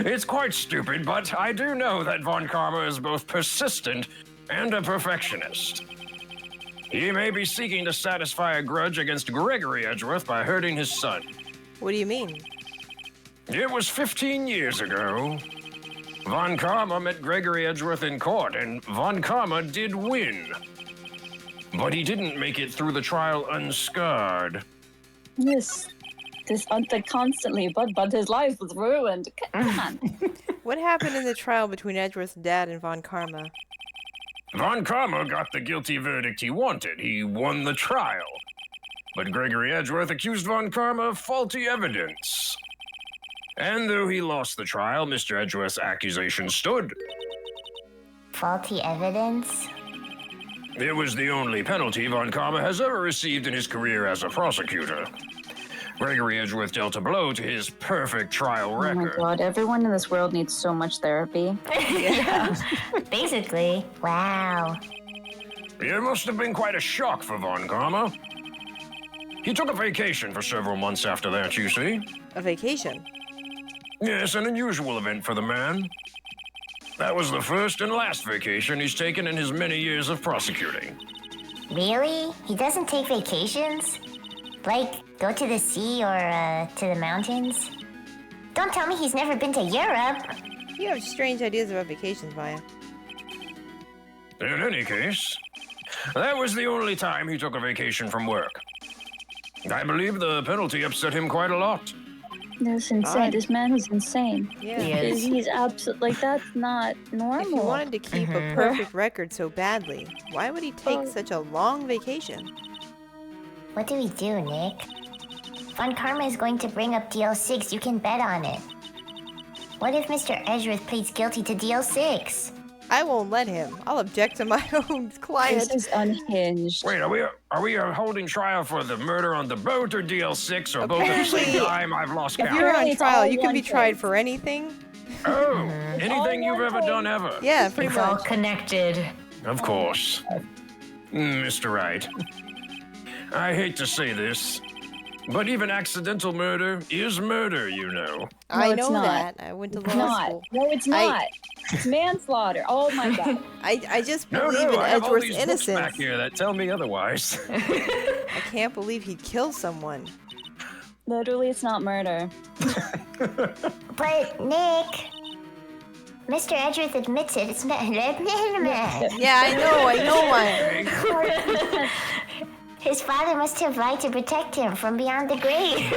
It's quite stupid, but I do know that Von Karma is both persistent and a perfectionist. He may be seeking to satisfy a grudge against Gregory Edgeworth by hurting his son. What do you mean? It was 15 years ago. Von Karma met Gregory Edgeworth in court, and Von Karma did win. But he didn't make it through the trial unscarred. This hunter constantly, but his life was ruined. Come on. What happened in the trial between Edgeworth's dad and Von Karma? Von Karma got the guilty verdict he wanted. He won the trial. But Gregory Edgeworth accused Von Karma of faulty evidence. And though he lost the trial, Mr. Edgeworth's accusation stood. Faulty evidence? It was the only penalty Von Karma has ever received in his career as a prosecutor. Gregory Edgeworth dealt a blow to his perfect trial Oh my record. god, everyone in this world needs so much therapy. Yeah. Basically. Wow. It must have been quite a shock for Von Karma. He took a vacation for several months after that, you see. A vacation? Yes, an unusual event for the man. That was the first and last vacation he's taken in his many years of prosecuting. Really? He doesn't take vacations? Like, go to the sea or to the mountains? Don't tell me he's never been to Europe. You have strange ideas about vacations, Maya. In any case, that was the only time he took a vacation from work. I believe the penalty upset him quite a lot. That's insane. God. This man is insane. Yeah. He is. He's absolutely like that's not normal. If he wanted to keep a perfect record so badly, why would he take such a long vacation? What do we do, Nick? Von Karma is going to bring up DL6. You can bet on it. What if Mr. Edgeworth pleads guilty to DL6? I won't let him. I'll object to my own client. This is unhinged. Wait, are we holding trial for the murder on the boat or DL6 or both at the same Apparently, time? I've lost If count. you're on It's trial, all you can one be tried case. for anything. Oh, anything you've one ever case. done ever? Yeah, pretty It's all much. connected. Of course. Mr. Wright, I hate to say this, but even accidental murder is murder, you know. I it's know not. that. I went to It's law not. school. No, it's not. It's manslaughter. Oh my god. I just No, believe in I have all Edgeworth's these books back innocence. here that tell me otherwise. I can't believe he'd kill someone. Literally, it's not murder. But, Nick... Mr. Edgeworth admits it. It's not... Yeah, I know why. His father must have lied to protect him from beyond the grave.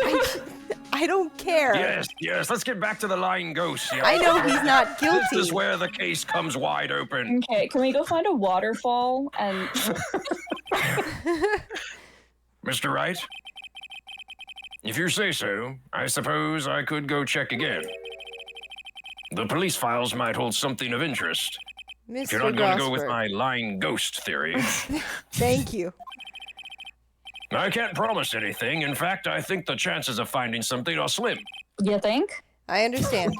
I don't care. Yes, let's get back to the lying ghost. Yeah. I know he's not This is guilty. where the case comes wide open. Okay, can we go find a waterfall and Mr. Wright? If you say so, I suppose I could go check again. The police files might hold something of interest. If you're Mr. not going to go with Grossberg, my lying ghost theory. thank you. I can't promise anything. In fact, I think the chances of finding something are slim. you think? I understand.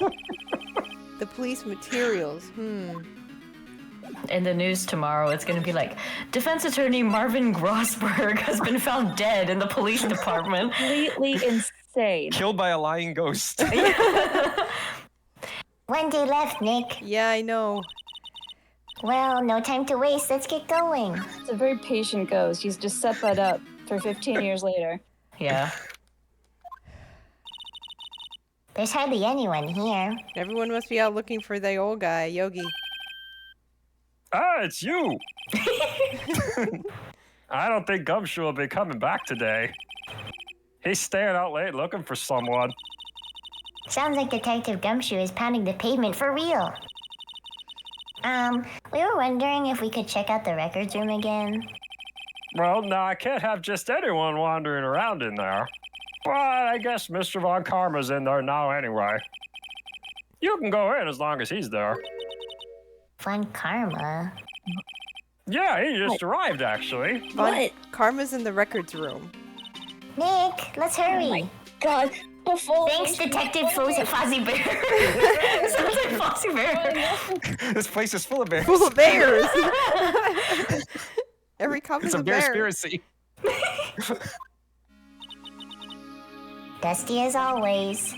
The police materials. In the news tomorrow, it's going to be like, defense attorney Marvin Grossberg has been found dead in the police department. Completely insane. Killed by a lying ghost. One day left, Nick. Yeah, I know. Well, no time to waste. Let's get going. It's a very patient ghost. He's just set that up for 15 years later. Yeah. There's hardly anyone here. Everyone must be out looking for the old guy, Yogi. Ah, it's you. I don't think Gumshoe will be coming back today. He's staying out late looking for someone. Sounds like Detective Gumshoe is pounding the pavement for real. We were wondering if we could check out the records room again. Well, no, I can't have just anyone wandering around in there. But I guess Mr. Von Karma's in there now anyway. You can go in as long as he's there. Von Karma. Yeah, he just arrived, actually. Von Karma's in the records room. Nick, let's hurry. God, before Thanks, Detective Fozzie Bear. Sounds like Foxy Bear. This place is full of bears. Full of bears. Every cop It's is a a bear. conspiracy. Dusty as always.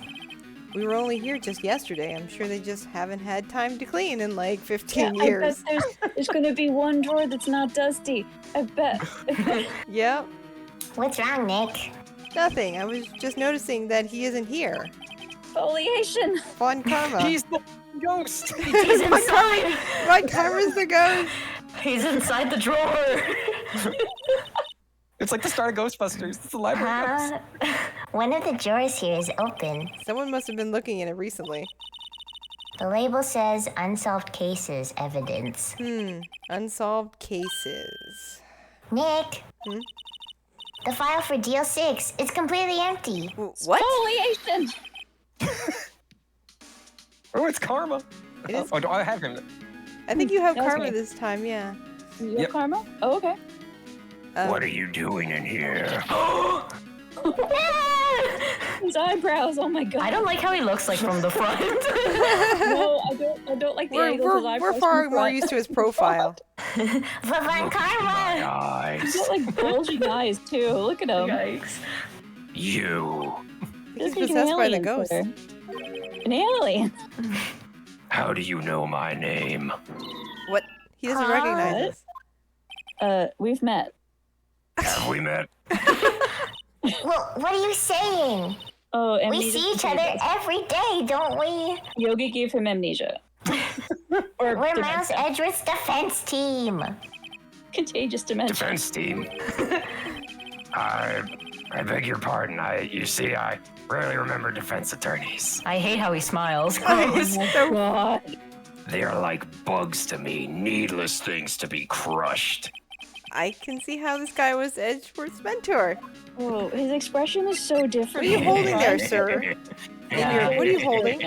We were only here just yesterday. I'm sure they just haven't had time to clean in like 15 I bet years. there's gonna be one drawer that's not dusty. I bet. Yep. What's wrong, Nick? Nothing. I was just noticing that he isn't here. Foliation. Von Karma. He's the ghost. He's inside. Von Karma's the ghost. He's inside the drawer. It's like the start of Ghostbusters. It's the library ghost. One of the drawers here is open. Someone must have been looking in it recently. The label says unsolved cases evidence. Unsolved cases. Nick, Hmm? the file for deal 6 is completely empty. What? Foliation. Oh, it's Karma. It is- Oh, do I have him? I think you have That was Karma me. this time, yeah. You have Yep. karma? Oh, okay. What are you doing in here? His eyebrows. Oh my god. I don't like how he looks like from the front. No, I don't like the angle of his eyebrows. We're from far the more front. used to his profile. Von Karma! Eyes. He's got like bulging eyes too. Look at him. Yikes. You. He's This is an possessed by the alien, ghost. sir. An alien. How do you know my name? What? He doesn't recognize us. We've met. Have we met? Well, what are you saying? Oh, We amnesia. see each other every day, don't we? Yogi gave him amnesia. Or We're Miles dementia. Edgeworth's defense team. Contagious dementia. Defense team. I beg your pardon. You see, I rarely remember defense attorneys. I hate how he smiles. Oh my god. They are like bugs to me, needless things to be crushed. I can see how this guy was Edgeworth's mentor. Oh, his expression is so different. What are you holding there, sir? Yeah. What are you holding?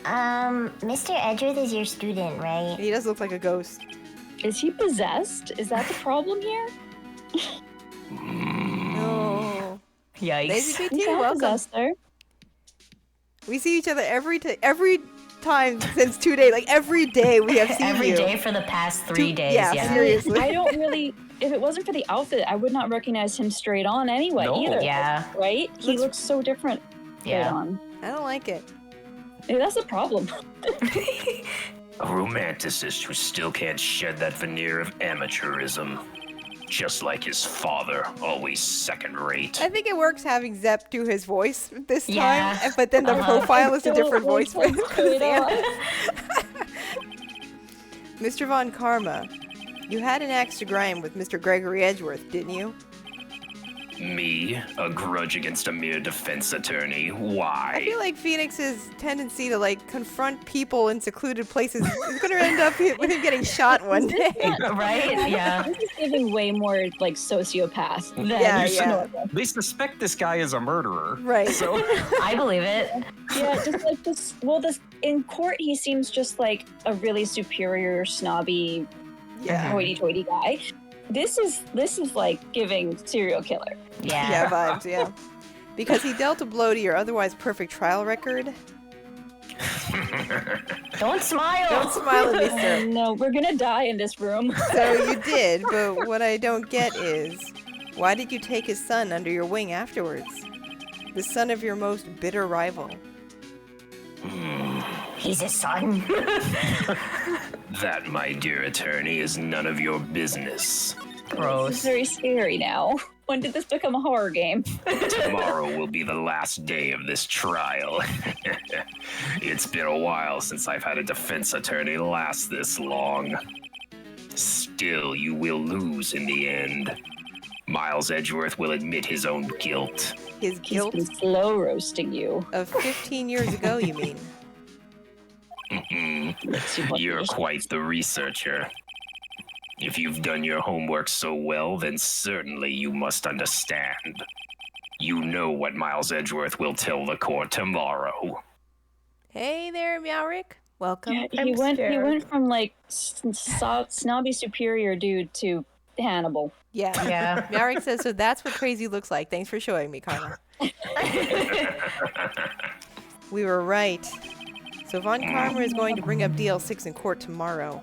Mr. Edgeworth is your student, right? He does look like a ghost. Is he possessed? Is that the problem here? No. Yikes. Lazy He's PT, not welcome. possessed there. We see each other every time since 2 days. Like every day we have seen Every you. day for the past 3 days. yeah, Yeah. seriously. I don't really. If it wasn't for the outfit, I would not recognize him straight on anyway No. either. Yeah. Right? He looks so different straight Yeah. on. I don't like it. Maybe that's the problem. A romanticist who still can't shed that veneer of amateurism. Just like his father, always second rate. I think it works having Zepp do his voice this Yeah. time, but then the profile is a different voice. Straight on. Mr. Von Karma, you had an axe to grind with Mr. Gregory Edgeworth, didn't you? Me, a grudge against a mere defense attorney. Why? I feel like Phoenix's tendency to like confront people in secluded places is going to end up with him getting shot one day. Right? Yeah. This is giving way more like sociopath. Than Yeah, You yeah. They suspect this guy is a murderer. Right. So I believe it. Yeah, just like this. Well, this in court, he seems just like a really superior, snobby, Yeah. hoity-toity guy. This is like giving serial killer. Yeah. Yeah, vibes, yeah. Because he dealt a blow to your otherwise perfect trial record. Don't smile. Don't smile at me, sir. No, we're gonna die in this room. So you did, but what I don't get is, why did you take his son under your wing afterwards? The son of your most bitter rival. He's a son. that, my dear attorney, is none of your business. This Gross. is very scary now. When did this become a horror game? Tomorrow will be the last day of this trial. It's been a while since I've had a defense attorney last this long. Still, you will lose in the end. Miles Edgeworth will admit his own guilt. His He's guilt been slow roasting you. of 15 years ago, you mean? You're quite the researcher. If you've done your homework so well, then certainly you must understand. You know what Miles Edgeworth will tell the court tomorrow. Hey there, Meowrick. Welcome. Yeah, he went from like snobby superior dude to Hannibal. Yeah. Yeah. Meowrick says, so that's what crazy looks like. Thanks for showing me, Karma. We were right. So Von Karma is going to bring up DL6 in court tomorrow.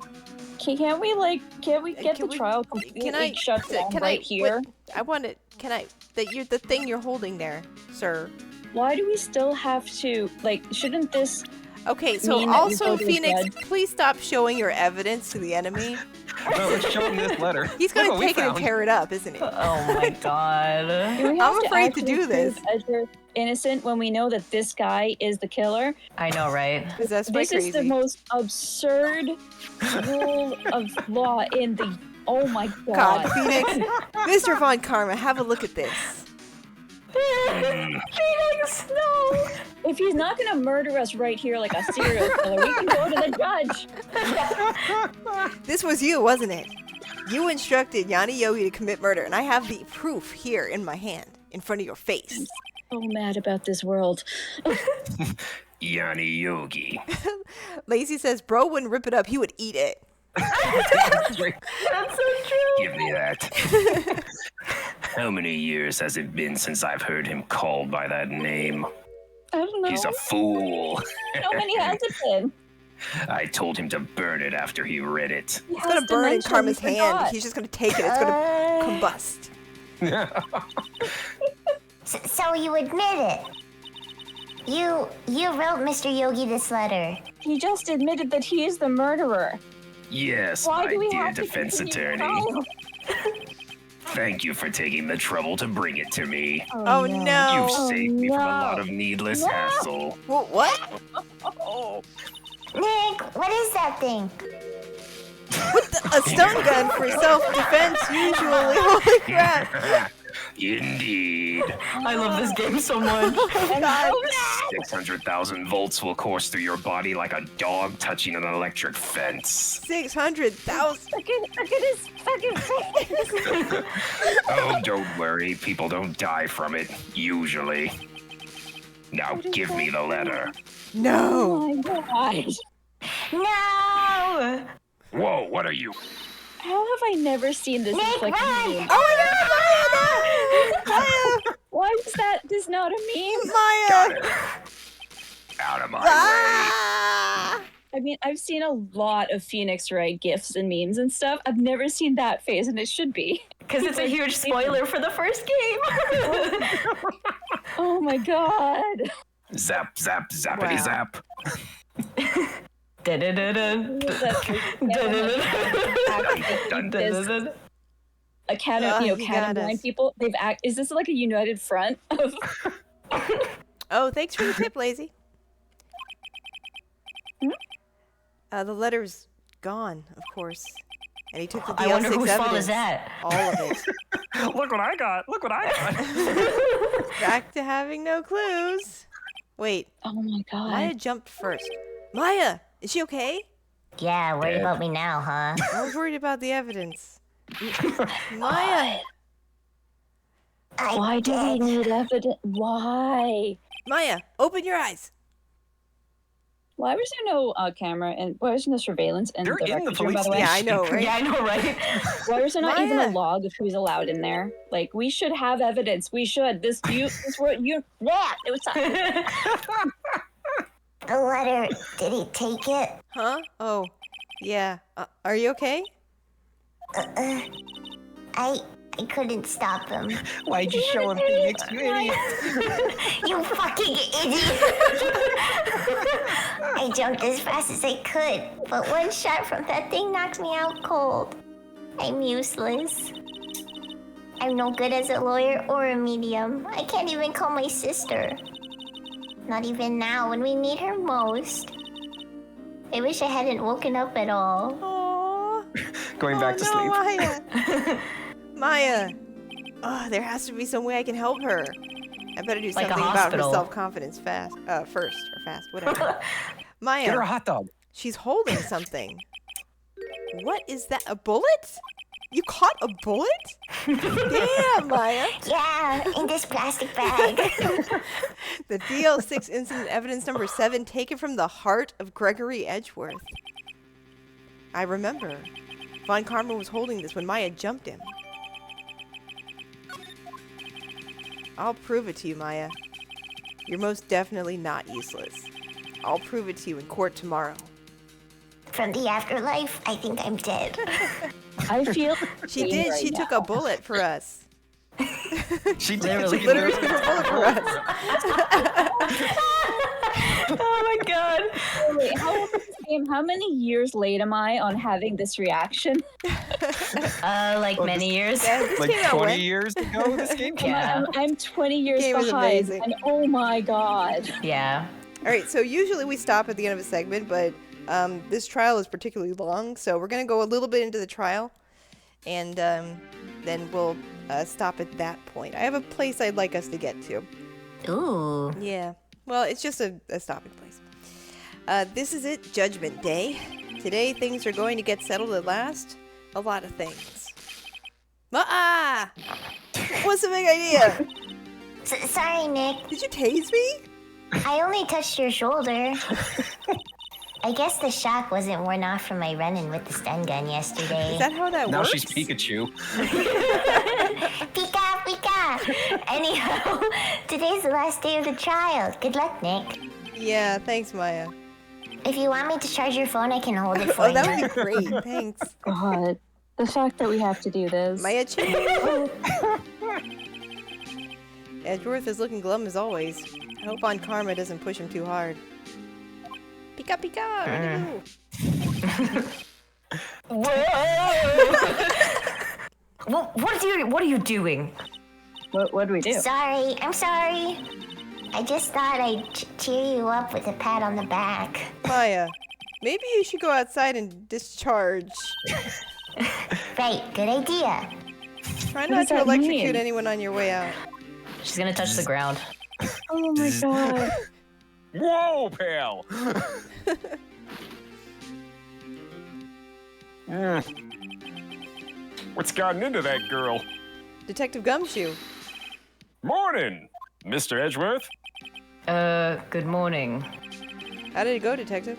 Can't we get Can the we- trial can completely I shut down can right I here? I want it. Can I the thing you're holding there, sir? Why do we still have to shouldn't this Okay, so mean that we also go to a Phoenix, judge? please stop showing your evidence to the enemy. No, let's show him this letter. He's Look gonna what we take it and found. tear it up, isn't he? Oh my god. Do we have I'm afraid to actually do this. prove Edgar innocent when we know that this guy is the killer? I know, right? Possessed by This is the crazy. most absurd rule of law in the. Oh my God, god! Phoenix, Mr. Von Karma, have a look at this. Phoenix, no! If he's not gonna murder us right here like a serial killer, we can go to the judge. This was you, wasn't it? You instructed Yanni Yogi to commit murder, and I have the proof here in my hand, in front of your face. So mad about this world. Yanni Yogi. Lacey says, bro wouldn't rip it up, he would eat it. That's so true. Give me that. How many years has it been since I've heard him called by that name? I don't know. He's a fool. How many has it been? I told him to burn it after he read it. It's gonna burn in Karma's hand. He's just gonna take it, it's gonna combust. So you admit it? You wrote Mr. Yogi this letter. He just admitted that he is the murderer. Yes, Why my do we dear have to defense continue attorney. trying? Thank you for taking the trouble to bring it to me. Oh no. You've saved me from a no. lot of needless hassle. What? Oh. Nick, what is that thing? A stun gun for self-defense, usually. Holy crap. Indeed. I love this game so much. 600,000 volts will course through your body like a dog touching an electric fence. 600,000. Look at his fucking face. Oh, don't worry. People don't die from it, usually. Now give me the letter. No. Oh my god. No! Whoa, what are you? How have I never seen this Nick, inflicted run! meme? Oh my god, Maya! Why is that? This not a meme? Maya! Got Maya! it. Out of my Ah! I mean, I've seen a lot of Phoenix Wright gifs and memes and stuff. I've never seen that face, and it should be. Because it's a huge spoiler for the first game. Oh my god. way. Zap, zap, zappity Wow. zap. Dun-dun-dun-dun. Dun, Dun-dun-dun. A cat of, You cat got and blind us. people. They've is this like a united front of? Oh, thanks for the tip, Lazy. The letter's gone, of course. And he took the DL6 I wonder whose evidence. fault is that? All of it. Look what I got. Look what I got. Back to having no clues. Wait, Oh my god. Maya jumped first. Maya, is she okay? Yeah, worried Dead. about me now, huh? I was worried about the evidence. Maya, Why do we need evidence? Why? Maya, open your eyes. Why was there no camera and why was there no surveillance in They're the in the records room, by police the way? Yeah, I know, right? Yeah, I know, right? Why was there not even a Maya. log of who's allowed in there? Like, we should have evidence. We should. This word, yeah, it was. The letter, did he take it? Huh? Oh, yeah. Are you okay? I couldn't stop him. Why'd you show him, Phoenix? You idiot. You fucking idiot! I jumped as fast as I could, but one shot from that thing knocked me out cold. I'm useless. I'm no good as a lawyer or a medium. I can't even call my sister. Not even now when we need her most. I wish I hadn't woken up at all. Aww. Going back to no, sleep. Maya. Maya. Oh, there has to be some way I can help her. I better do Like a something about her hospital. self-confidence first or fast, whatever. Maya, Get her a hot dog. she's holding something. What is that? A bullet? You caught a bullet? Damn, Maya. Yeah, in this plastic bag. The DL6 incident evidence number 7 taken from the heart of Gregory Edgeworth. I remember. Von Karma was holding this when Maya jumped him. I'll prove it to you, Maya. You're most definitely not useless. I'll prove it to you in court tomorrow. from the afterlife, I think I'm dead. I feel She pain did. right She now. took a bullet for us. She did. Literally. She Literally literally took a bullet for us. Oh my god. Wait, how old is this game? How many years late am I on having this reaction? Like many years. Yeah, this like came out 20 when? years ago. This game came Yeah. I'm 20 years Game is behind, amazing. and oh my god. Yeah. All right, so usually we stop at the end of a segment, but this trial is particularly long, so we're going to go a little bit into the trial, and then we'll stop at that point. I have a place I'd like us to get to. Ooh. Yeah, well, it's just a stopping place. This is it, Judgment Day. Today, things are going to get settled at last. A lot of things. Ah! What's the big idea? Sorry, Nick. Did you tase me? I only touched your shoulder. I guess the shock wasn't worn off from my run-in with the stun gun yesterday. Is that how that Now works? she's Pikachu. Pika, Pika! Anyhow, today's the last day of the trial. Good luck, Nick. Yeah, thanks, Maya. If you want me to charge your phone, I can hold it for Oh, you. that would be great. Thanks. God, the fact that we have to do this. Maya Chin. Edgeworth is looking glum as always. I hope on Karma doesn't push him too hard. Pika Pika! What are you doing? What do we do? Sorry, I'm sorry. I just thought I'd cheer you up with a pat on the back. Maya, maybe you should go outside and discharge. Right, good idea. Try What not does to that electrocute mean? anyone on your way out. She's gonna touch the ground. Oh my god. Whoa, pal! What's gotten into that girl? Detective Gumshoe. Morning, Mr. Edgeworth. Good morning. How did it go, Detective?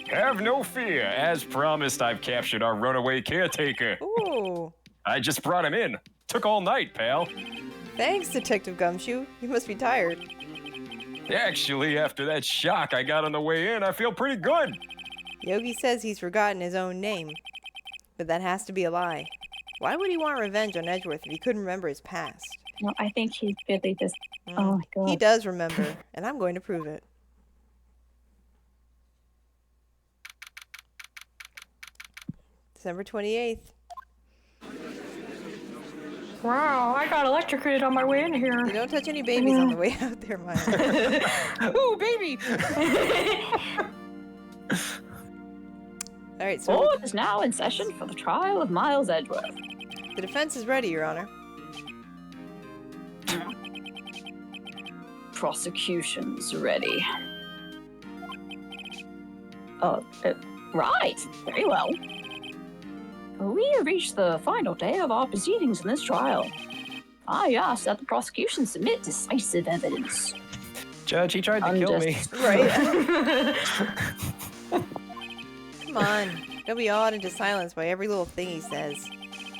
Have no fear. As promised, I've captured our runaway caretaker. Ooh. I just brought him in. Took all night, pal. Thanks, Detective Gumshoe. You must be tired. Actually, after that shock I got on the way in, I feel pretty good. Yogi says he's forgotten his own name. But that has to be a lie. Why would he want revenge on Edgeworth if he couldn't remember his past? No, I think he's really just. Oh my god. He does remember, and I'm going to prove it. December 28th. Wow, I got electrocuted on my way in here. You don't touch any babies on the way out there, Maya. Ooh, baby! All right, so Court is now in session for the trial of Miles Edgeworth. the defense is ready, Your Honor. Prosecution's ready. Right. Very well. We have reached the final day of our proceedings in this trial. I ask that the prosecution submit decisive evidence. Judge, he tried to kill me. Right? Come on. Don't be awed into silence by every little thing he says.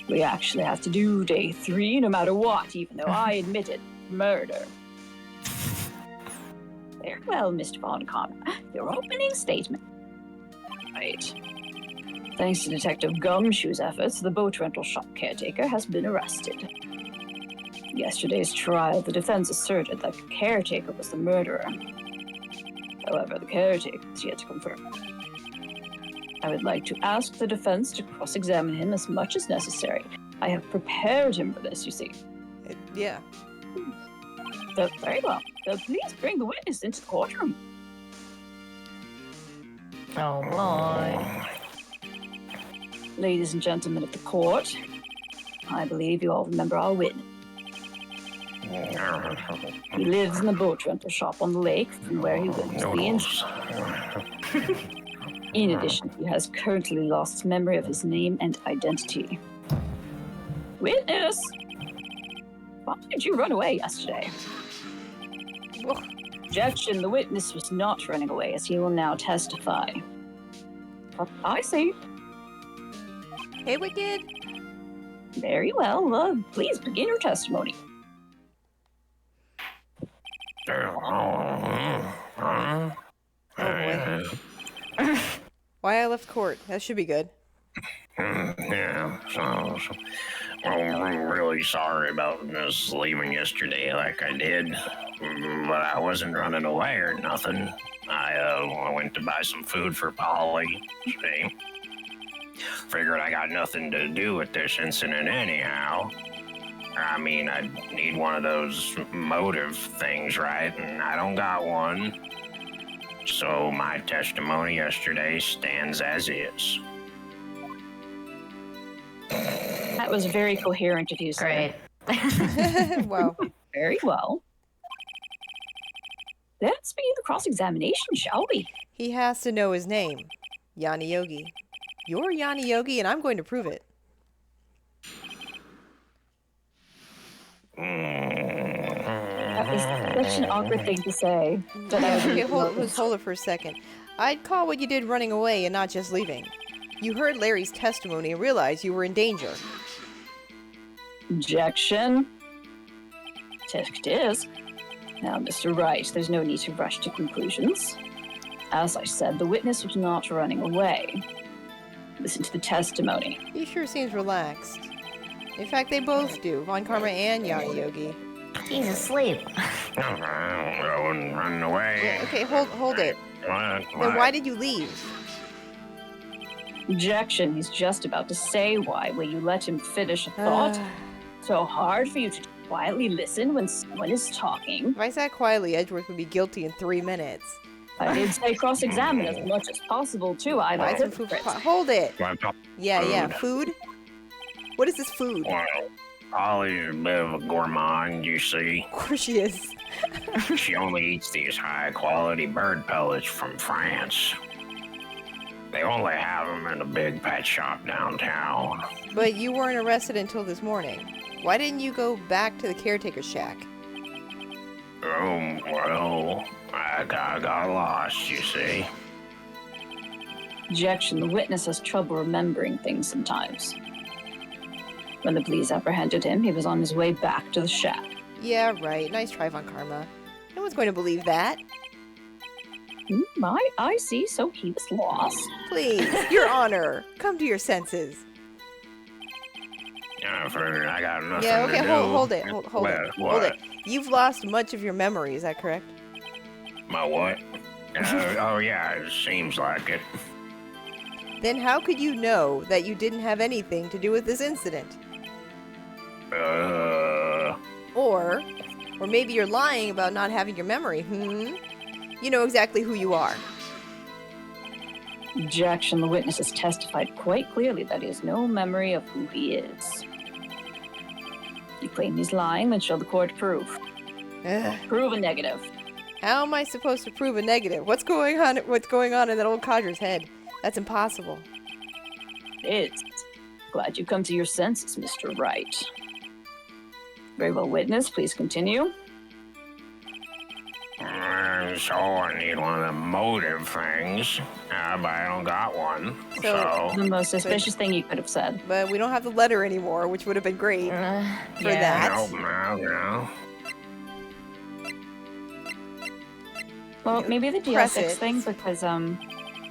We actually have to do day 3 no matter what, even though I admitted murder. Very well, Mr. Von Connor. Your opening statement. Right. Thanks to Detective Gumshoe's efforts, the boat rental shop caretaker has been arrested. Yesterday's trial, the defense asserted that the caretaker was the murderer. However, the caretaker is yet to confirm. I would like to ask the defense to cross-examine him as much as necessary. I have prepared him for this, you see. Yeah. Very well. Please bring the witness into the courtroom. Oh boy. Ladies and gentlemen of the court, I believe you all remember our witness. He lives in the boat rental shop on the lake from where he witnessed the incident. In addition, he has currently lost memory of his name and identity. Witness! Why did you run away yesterday? Whoa. Objection, the witness was not running away as he will now testify. I see. Hey, Wicked. Very well. Please begin your testimony. Oh, boy. Why I left court. That should be good. Yeah, well, I'm really sorry about just leaving yesterday like I did. But I wasn't running away or nothing. I went to buy some food for Polly. See? Figured I got nothing to do with this incident anyhow. I mean, I need one of those motive things, right? And I don't got one. So my testimony yesterday stands as is. That was very coherent of you, sir. Great. Wow. Very well. Let's begin the cross-examination, shall we? He has to know his name. Yanni Yogi. You're Yanni Yogi, and I'm going to prove it. That was such an awkward thing to say. But I Okay, would hold it for a second. I'd call what you did running away and not just leaving. You heard Larry's testimony and realized you were in danger. Objection. Tisk tisk. Now, Mr. Wright, there's no need to rush to conclusions. As I said, the witness was not running away. Listen to the testimony. He sure seems relaxed. In fact, they both do, Von Karma and Yanni Yogi. He's asleep. I wasn't running away. Okay, hold it. Then why did you leave? Objection. He's just about to say why. Will you let him finish a thought? So hard for you to quietly listen when someone is talking. If I sat quietly, Edgeworth would be guilty in 3 minutes. I did say cross-examine as much as possible, too. I'm Buy a some food. hypocrite. Hold it. Well, Yeah, food? What is this food? Polly's a bit of a gourmand, you see. Of course she is. She only eats these high-quality bird pellets from France. They only have them in a big pet shop downtown. But you weren't arrested until this morning. Why didn't you go back to the caretaker's shack? Oh, well, I got lost, you see. Objection. The witness has trouble remembering things sometimes. When the police apprehended him, he was on his way back to the shack. Yeah, right. Nice try, Von Karma. No one's going to believe that. I see, so he was lost. Please, Your Honor, come to your senses. I figured I got nothing Yeah, to okay, do. hold it. Hold What? it. Hold it. You've lost much of your memory, is that correct? My what? Oh, yeah, it seems like it. Then how could you know that you didn't have anything to do with this incident? Or maybe you're lying about not having your memory, You know exactly who you are. Objection. The witness has testified quite clearly that he has no memory of who he is. You claim he's lying, then show the court proof. Ugh. Prove a negative. How am I supposed to prove a negative? What's going on in that old codger's head? That's impossible. It's glad you come to your senses, Mr. Wright. Very well, witness. Please continue. So I need one of the motive things, but I don't got one. So The most suspicious thing you could have said. But we don't have the letter anymore, which would have been great for that. no. Well, maybe the Press DL6 it. thing, because,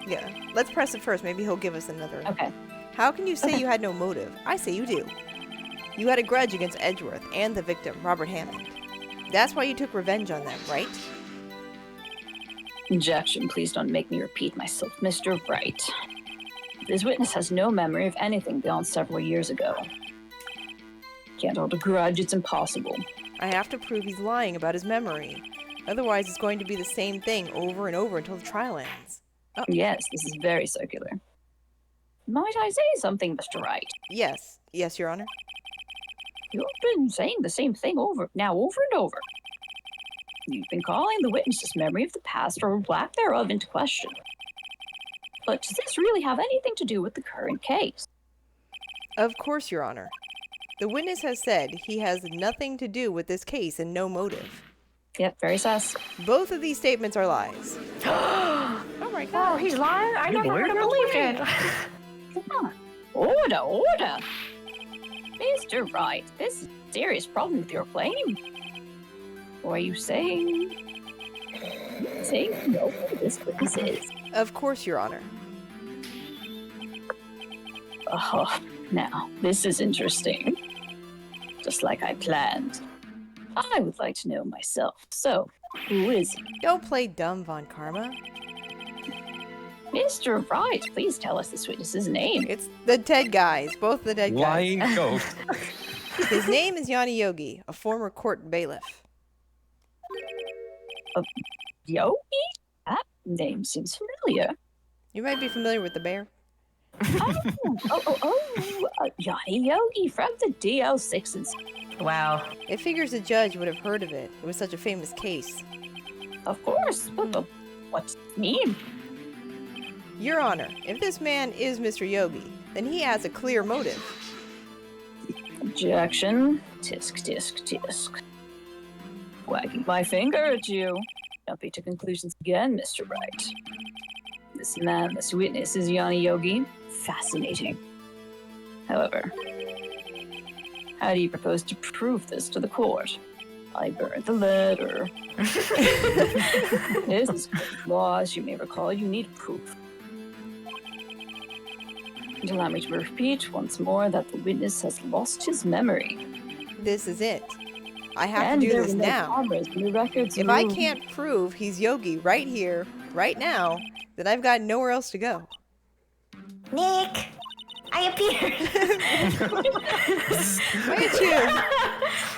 Yeah, let's press it first. Maybe he'll give us another. okay. How can you say you had no motive? I say you do. You had a grudge against Edgeworth and the victim, Robert Hammond. That's why you took revenge on them, right? Objection. Please don't make me repeat myself, Mr. Wright. This witness has no memory of anything beyond several years ago. Can't hold a grudge, it's impossible. I have to prove he's lying about his memory. Otherwise, it's going to be the same thing over and over until the trial ends. Yes, this is very circular. Might I say something, Mr. Wright? Yes, Your Honor. You've been saying the same thing over and over. You've been calling the witness's memory of the past or lack thereof into question. But does this really have anything to do with the current case? Of course, Your Honor. The witness has said he has nothing to do with this case and no motive. Yep, very sus. Both of these statements are lies. Oh my god. Oh, he's lying? I never would have believed it. Come on. Order. Mr. Wright, this is a serious problem with your claim. Or are you saying no, this witness is? Of course, Your Honor. Oh, now, this is interesting. Just like I planned. I would like to know myself. So, who is he? Don't play dumb, Von Karma. Mr. Wright, please tell us this witness's name. It's the dead guys, both the dead guys. Lying ghost. His name is Yanni Yogi, a former court bailiff. Yogi? That name seems familiar. You might be familiar with the bear. Yanni Yogi from the DL6s. Wow. It figures a judge would have heard of it. It was such a famous case. Of course. What's it mean? Your Honor, if this man is Mr. Yogi, then he has a clear motive. Objection. Tisk, tisk, tisk. Wagging my finger at you. Jumping to conclusions again, Mr. Wright. This man, this witness is Yanni Yogi. Fascinating. However, how do you propose to prove this to the court? I burned the letter. This is law, as you may recall, you need proof. And allow me to repeat once more that the witness has lost his memory. This is it. I have And to do there this were no now. cameras in the records If I room. can't prove he's Yogi right here, right now, then I've got nowhere else to go. Nick, I appeared. Look at you.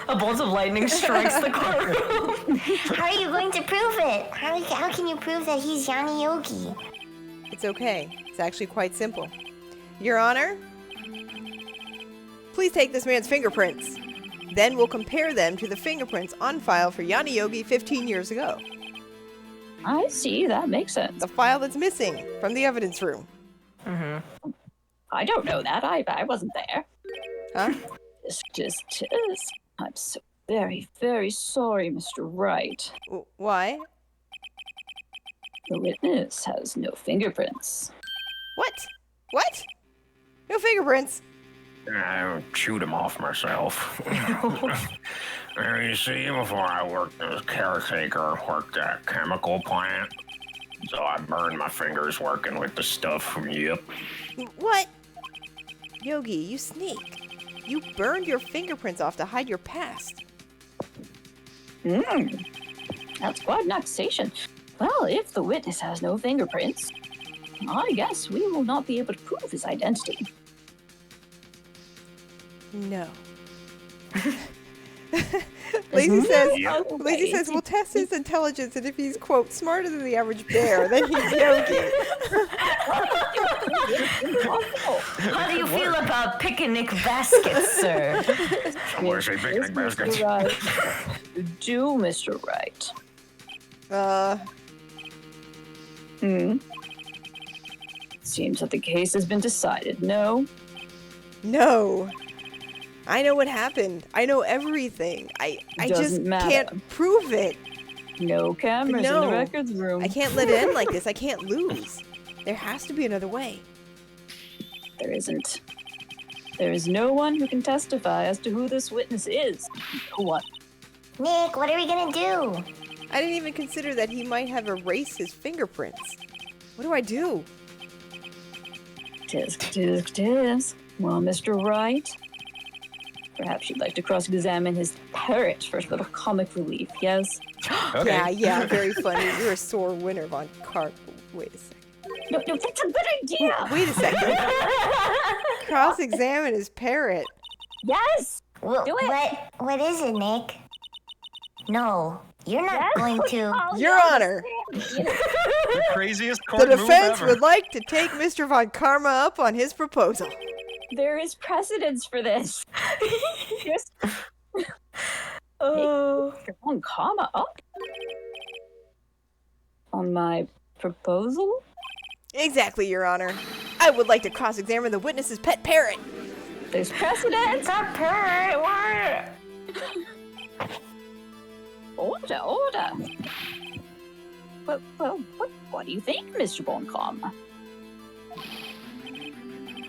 A bolt of lightning strikes the courtroom. How are you going to prove it? How can you prove that he's Yanni Yogi? It's okay. It's actually quite simple. Your Honor, please take this man's fingerprints. Then we'll compare them to the fingerprints on file for Yanni Yogi 15 years ago. I see, that makes sense. The file that's missing from the evidence room. I don't know that. I wasn't there. Huh? Tisk. I'm so very, very sorry, Mr. Wright. Why? The witness has no fingerprints. What? What? No fingerprints. I chewed him off myself. You see, before I worked as caretaker, worked at a chemical plant. So I burned my fingers working with the stuff from Yip. What? Yogi, you sneak. You burned your fingerprints off to hide your past. That's quite an accusation. Well, if the witness has no fingerprints, I guess we will not be able to prove his identity. No. Lacey says we'll test his intelligence, and if he's, quote, smarter than the average bear, then he's Yogi. Impossible. How do you feel about picnic baskets, sir? What is a picnic basket? Mr. Wright. Do, Mr. Wright. Seems that the case has been decided, no? No. I know what happened. I know everything. I just Doesn't matter. can't prove it. No cameras in No. the records room. I can't let it end like this. I can't lose. There has to be another way. There isn't. There is no one who can testify as to who this witness is. No one. Nick, what are we gonna do? I didn't even consider that he might have erased his fingerprints. What do I do? Tisk. Well, Mr. Wright, perhaps you'd like to cross-examine his parrot for a little comic relief, yes? Okay. Yeah, very funny. You're a sore winner, Von Karp. Wait a second. No, that's a good idea! Wait a second. Cross-examine his parrot. Yes! Well, Do it. what is it, Nick? No, you're not going to. Your Honor, The craziest the court move defense ever. would like to take Mr. Von Karma up on his proposal. There is precedence for this. Yes. Oh. One comma up on my proposal? Exactly, Your Honor. I would like to cross-examine the witness's pet parrot. There's precedence. That parrot, why? Order. Well, what do you think, Mr. Boncom?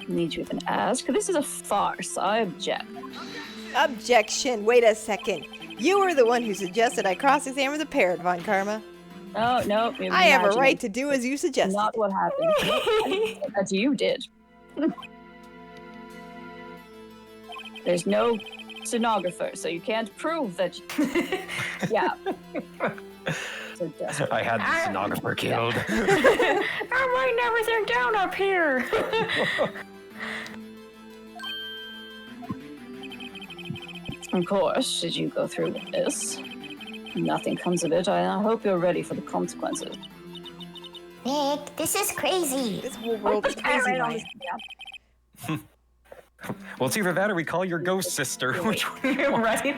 Need to even ask. This is a farce. I object. Objection. Wait a second. You were the one who suggested I cross-examine the parrot, Von Karma. Oh, no. I have a right to do as you suggested. Not what happened. That you did. There's no stenographer, so you can't prove that. Yeah. So desperate. I had the stenographer killed. I'm writing everything down up here. Of course, did you go through with this? Nothing comes of it. I hope you're ready for the consequences. Nick, this is crazy. This whole world is crazy. Maya. Well, it's either that or we call your ghost sister. Which one? Right?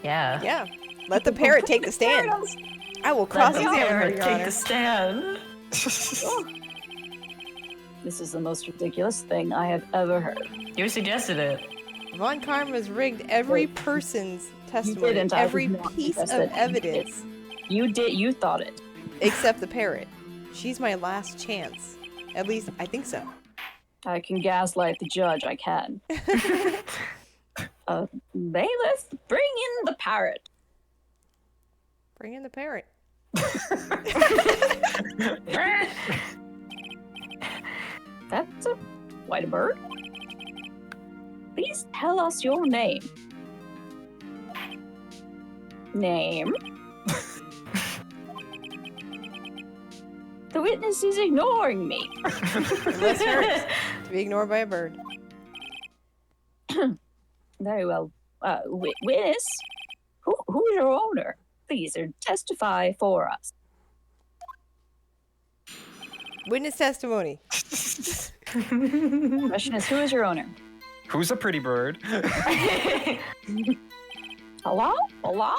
Yeah. Yeah. Let the parrot take the stand. I will cross-examine her, Parrot Your take Honor. the stand. This is the most ridiculous thing I have ever heard. You suggested it. Von Karma's rigged every person's testimony, didn't. I every was not piece of invested. evidence, You did. You thought it. except the parrot. She's my last chance. At least, I think so. I can gaslight the judge. I can. Bailiff, bring in the parrot. Bring in the parrot. That's a white bird. Please tell us your name. Name. The witness is ignoring me. Unless hers to be ignored by a bird. Very well. Witness, who is your owner? Please testify for us. Witness testimony. Question is, who is your owner? Who's a pretty bird? Hello? Hello?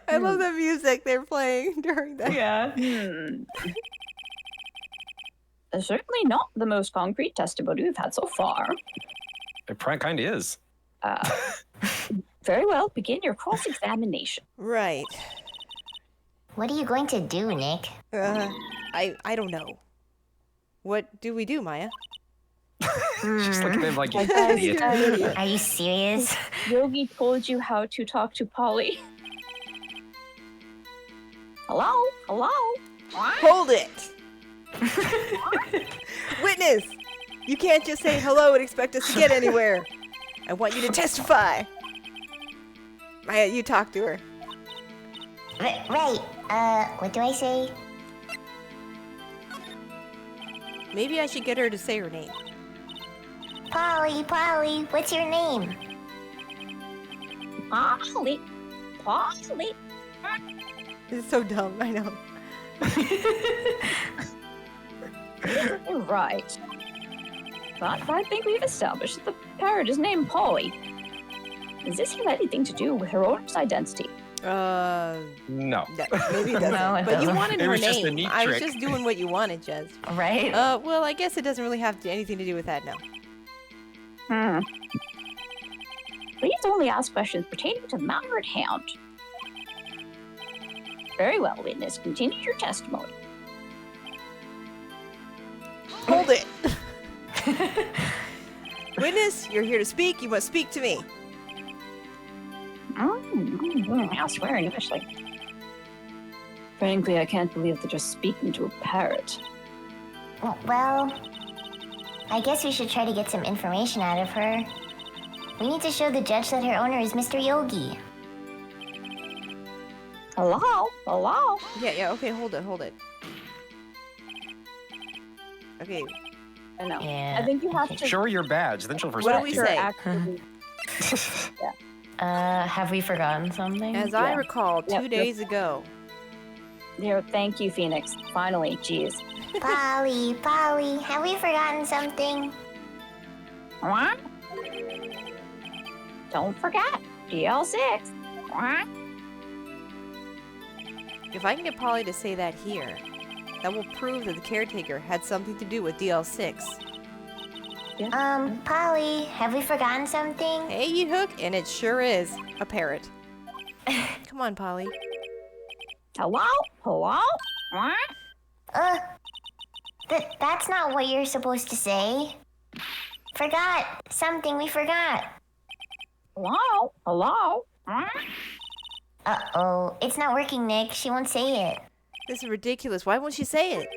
I love the music they're playing during that. Yeah. Certainly not the most concrete testimony we've had so far. It kind of is. Very well, begin your cross-examination. Right. What are you going to do, Nick? I don't know. What do we do, Maya? She's looking at him like, Guys, idiot. Are you serious? Yogi told you how to talk to Polly. Hello? Hello? Hold it! Witness! You can't just say hello and expect us to get anywhere. I want you to testify. Maya, you talk to her. Right. What do I say? Maybe I should get her to say her name. Polly, what's your name? Polly. Polly. This is so dumb, I know. Right. But I think we've established that the parrot is named Polly. Does this have anything to do with her owner's identity? No. No, maybe it doesn't. No, it but you doesn't. wanted It her was just a name. neat I was trick. just doing what you wanted, Jez. Right? Well, I guess it doesn't really have anything to do with that, no. Please only ask questions pertaining to the matter at hand. Very well, witness. Continue your testimony. Hold it! Witness, you're here to speak. You must speak to me. Now swearing officially. Frankly, I can't believe they're just speaking to a parrot. Well, I guess we should try to get some information out of her. We need to show the judge that her owner is Mr. Yogi. Hello? Hello? Yeah, okay, hold it. Okay, I know. Yeah. I think you have to. Show her your badge, then she'll What do respect we you. you're say? actually- Have we forgotten something? as I Yeah. recall, 2 Yep. days ago. Here, thank you, Phoenix. Finally, jeez. Polly, have we forgotten something? What? Don't forget, DL6. What? If I can get Polly to say that here, that will prove that the caretaker had something to do with DL6. Polly, have we forgotten something? Hey, you hook, and it sure is a parrot. Come on, Polly. Hello? Hello? What? That's not what you're supposed to say. Forgot something we forgot. Hello? Hello? What? Uh-oh, it's not working, Nick. She won't say it. This is ridiculous. Why won't she say it?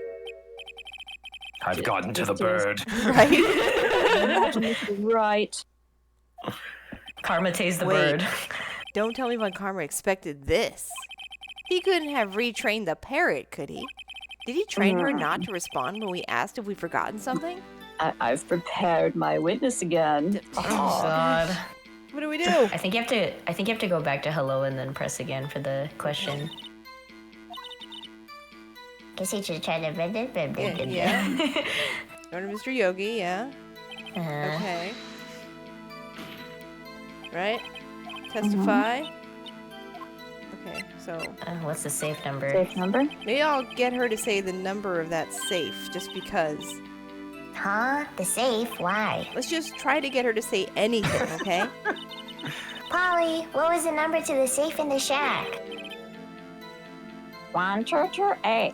I've gotten to the bird. Right? Imagine Mr. Wright. Karma tastes the Wait. bird. Don't tell me Von Karma expected this. He couldn't have retrained the parrot, could he? Did he train her not to respond when we asked if we'd forgotten something? I've prepared my witness again. Oh God. What do we do? I think you have to go back to hello and then press again for the question. Guess he should try to. Yeah. Go to Mr. Yogi, yeah. Uh-huh. Okay. Right? Testify. Okay, so What's the safe number? Safe number? maybe I'll get her to say the number of that safe just because. Huh? The safe? Why? Let's just try to get her to say anything, okay? Polly, what was the number to the safe in the shack? 1, 2, 2, 8.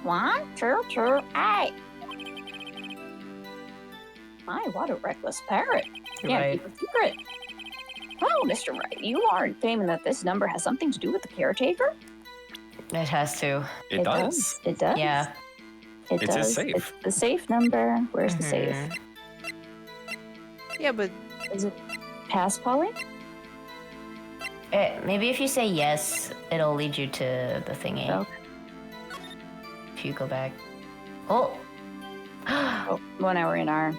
1, 2, 2, 8. My, what a reckless parrot. Can't Right. keep a secret. Well, Mr. Wright, you aren't claiming that this number has something to do with the caretaker? It has to. It does. It does? Yeah. It It's his does. safe. It's the safe number. Where's the safe? Mhm. Yeah, but Is it past Polly? Maybe if you say yes, it'll lead you to the thingy. Okay. If you go back. Oh. Oh, 1 hour in our...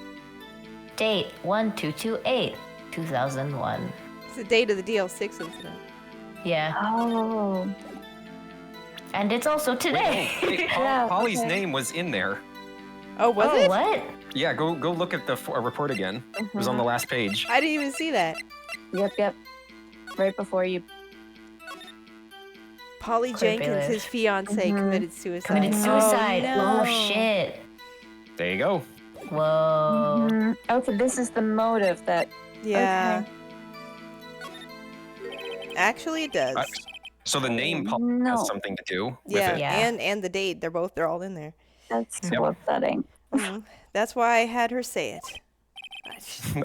Date 1228 2001. it's the date of the DL6 incident. Yeah. Oh. And it's also today. Wait, Yeah, Polly's okay. name was in there. Oh, was Oh, it? what? Yeah, go look at the report again. It was on the last page. I didn't even see that. Yep. Right before you... Polly Claire Jenkins, Bailiff. his fiance, committed suicide. Committed suicide. Oh, Oh, no. shit. There you go. Whoa. Okay, this is the motive that... Yeah. Actually, it does. So the name Polly No. has something to do with Yeah, it. Yeah. and the date. They're all in there. That's Yep. so upsetting. Mhm. That's why I had her say it.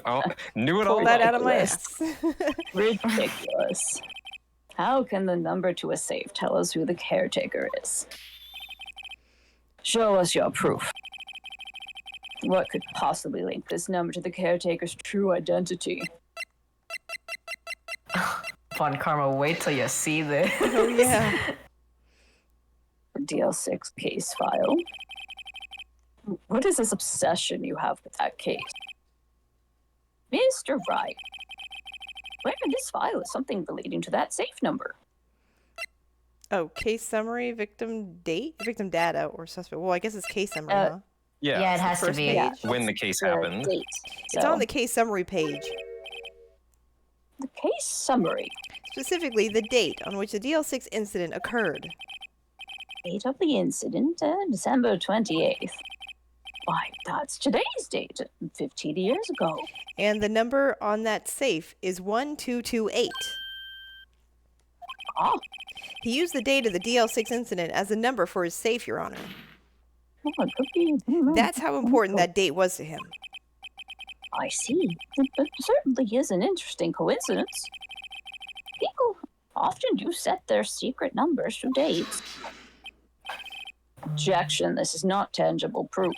Oh, knew it all. Pull that out of my ridiculous. ass. Ridiculous. How can the number to a safe tell us who the caretaker is? Show us your proof. What could possibly link this number to the caretaker's true identity? Von Karma, wait till you see this. Oh yeah. DL6 case file. What is this obsession you have with that case? Mr. Wright, where in this file is something relating to that safe number? Oh, case summary, victim date, victim data, or suspect. Well, I guess it's case summary, huh? Yeah. Yeah, it has to First be. page. Yeah. When the case The happened. date. It's So, on the case summary page. the case summary. Specifically, the date on which the DL6 incident occurred. Date of the incident, December 28th. Why, that's today's date, 15 years ago. And the number on that safe is 1228. Ah, He used the date of the DL6 incident as a number for his safe, Your Honor. well, it could be. That's how important that date was to him. I see. It certainly is an interesting coincidence. People often do set their secret numbers to dates. Objection, this is not tangible proof.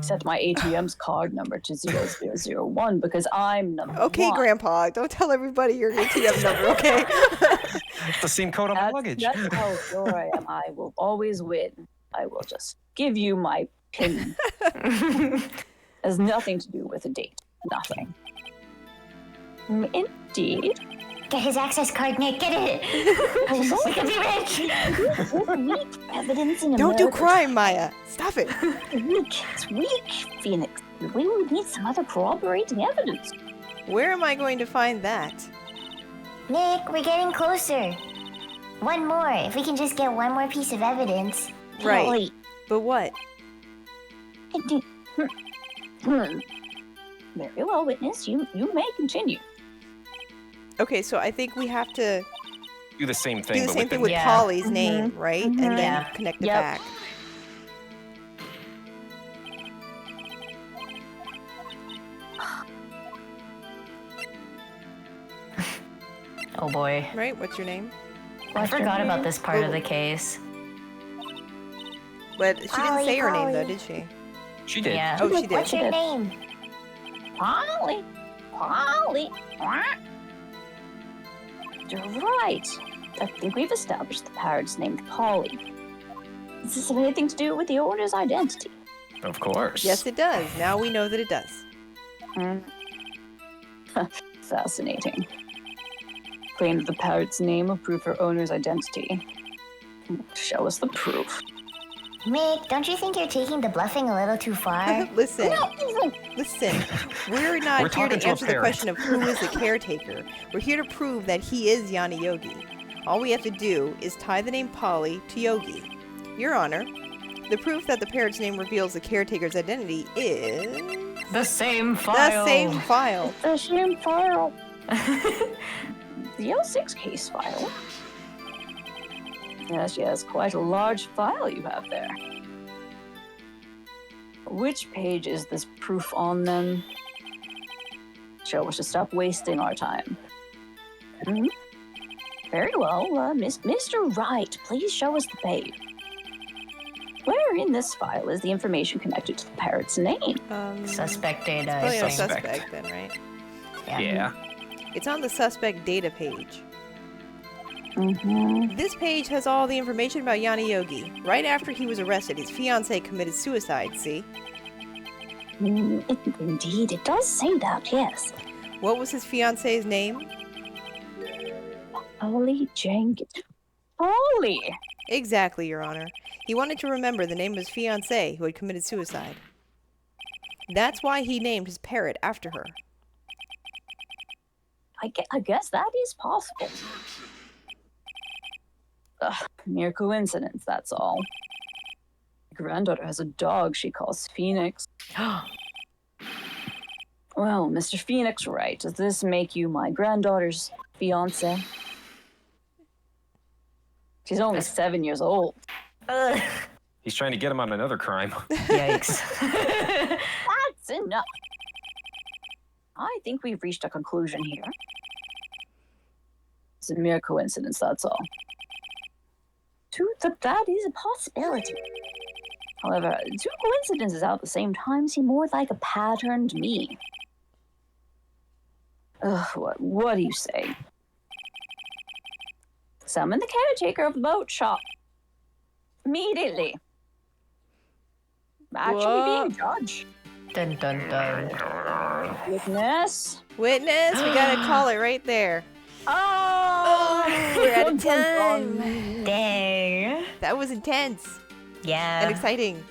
Set my ATM's card number to 0001 because I'm number Okay, one. Grandpa, don't tell everybody your ATM number, okay? It's the same code on my That's, luggage. that's how sure I am. I will always win. I will just give you my pin. Has nothing to do with a date. Nothing. Indeed. Get his access card, Nick. Get it. We can be rich. Weak evidence in Don't do America. crime, Maya. Stop it. It's weak, Phoenix. We would need some other corroborating evidence. Where am I going to find that? Nick, we're getting closer. One more. If we can just get one more piece of evidence. Right. Polly, But what? Very well, witness. You may continue. Okay, so I think we have to Do the same thing. do the but same with thing the- with Yeah. Polly's name, right? And then Yeah. connect it Yep. back. Oh boy. Right? What's your name? I forgot about this part of the case. But she didn't Polly, say her name though, Polly. did she? She did. Yeah. Oh, she did. What's your name? Polly. Polly. You're right. I think we've established the parrot's named Polly. Does this have anything to do with the owner's identity? Of course. Yes, it does. Now we know that it does. Fascinating. Claimed the parrot's name will prove her owner's identity. Show us the proof. Mick, don't you think you're taking the bluffing a little too far? Listen, No, listen. We're not We're here talking to to a answer the parrot. question of who is the caretaker. We're here to prove that he is Yanni Yogi. All we have to do is tie the name Polly to Yogi. Your Honor, the proof that the parrot's name reveals the caretaker's identity is The same file. the same file. the same file. The L6 case file. Yes, quite a large file you have there. Which page is this proof on then? Show us to stop wasting our time. Very well, Mr. Wright, please show us the page. Where in this file is the information connected to the parrot's name? Suspect data. I Probably no think. suspect then, right? Yeah. It's on the suspect data page. Mm-hmm. This page has all the information about Yanni Yogi. Right after he was arrested, his fiancée committed suicide, see? Indeed, it does say that, yes. What was his fiancée's name? Polly Jenkins. Polly! Exactly, Your Honor. He wanted to remember the name of his fiancée who had committed suicide. That's why he named his parrot after her. I guess that is possible. Mere coincidence, that's all. My granddaughter has a dog she calls Phoenix. Well, Mr. Phoenix Wright, does this make you my granddaughter's fiance? She's only 7 years old. He's trying to get him on another crime. Yikes. That's enough. I think we've reached a conclusion here. It's a mere coincidence, that's all. That is a possibility. However, two coincidences at the same time seem more like a pattern to me. What do you say? Summon the caretaker of the boat shop. Immediately. Actually being judged. Dun dun dun. Witness. Witness, we gotta call it right there. Oh! We're out of time. Dang. That was intense Yeah. and exciting.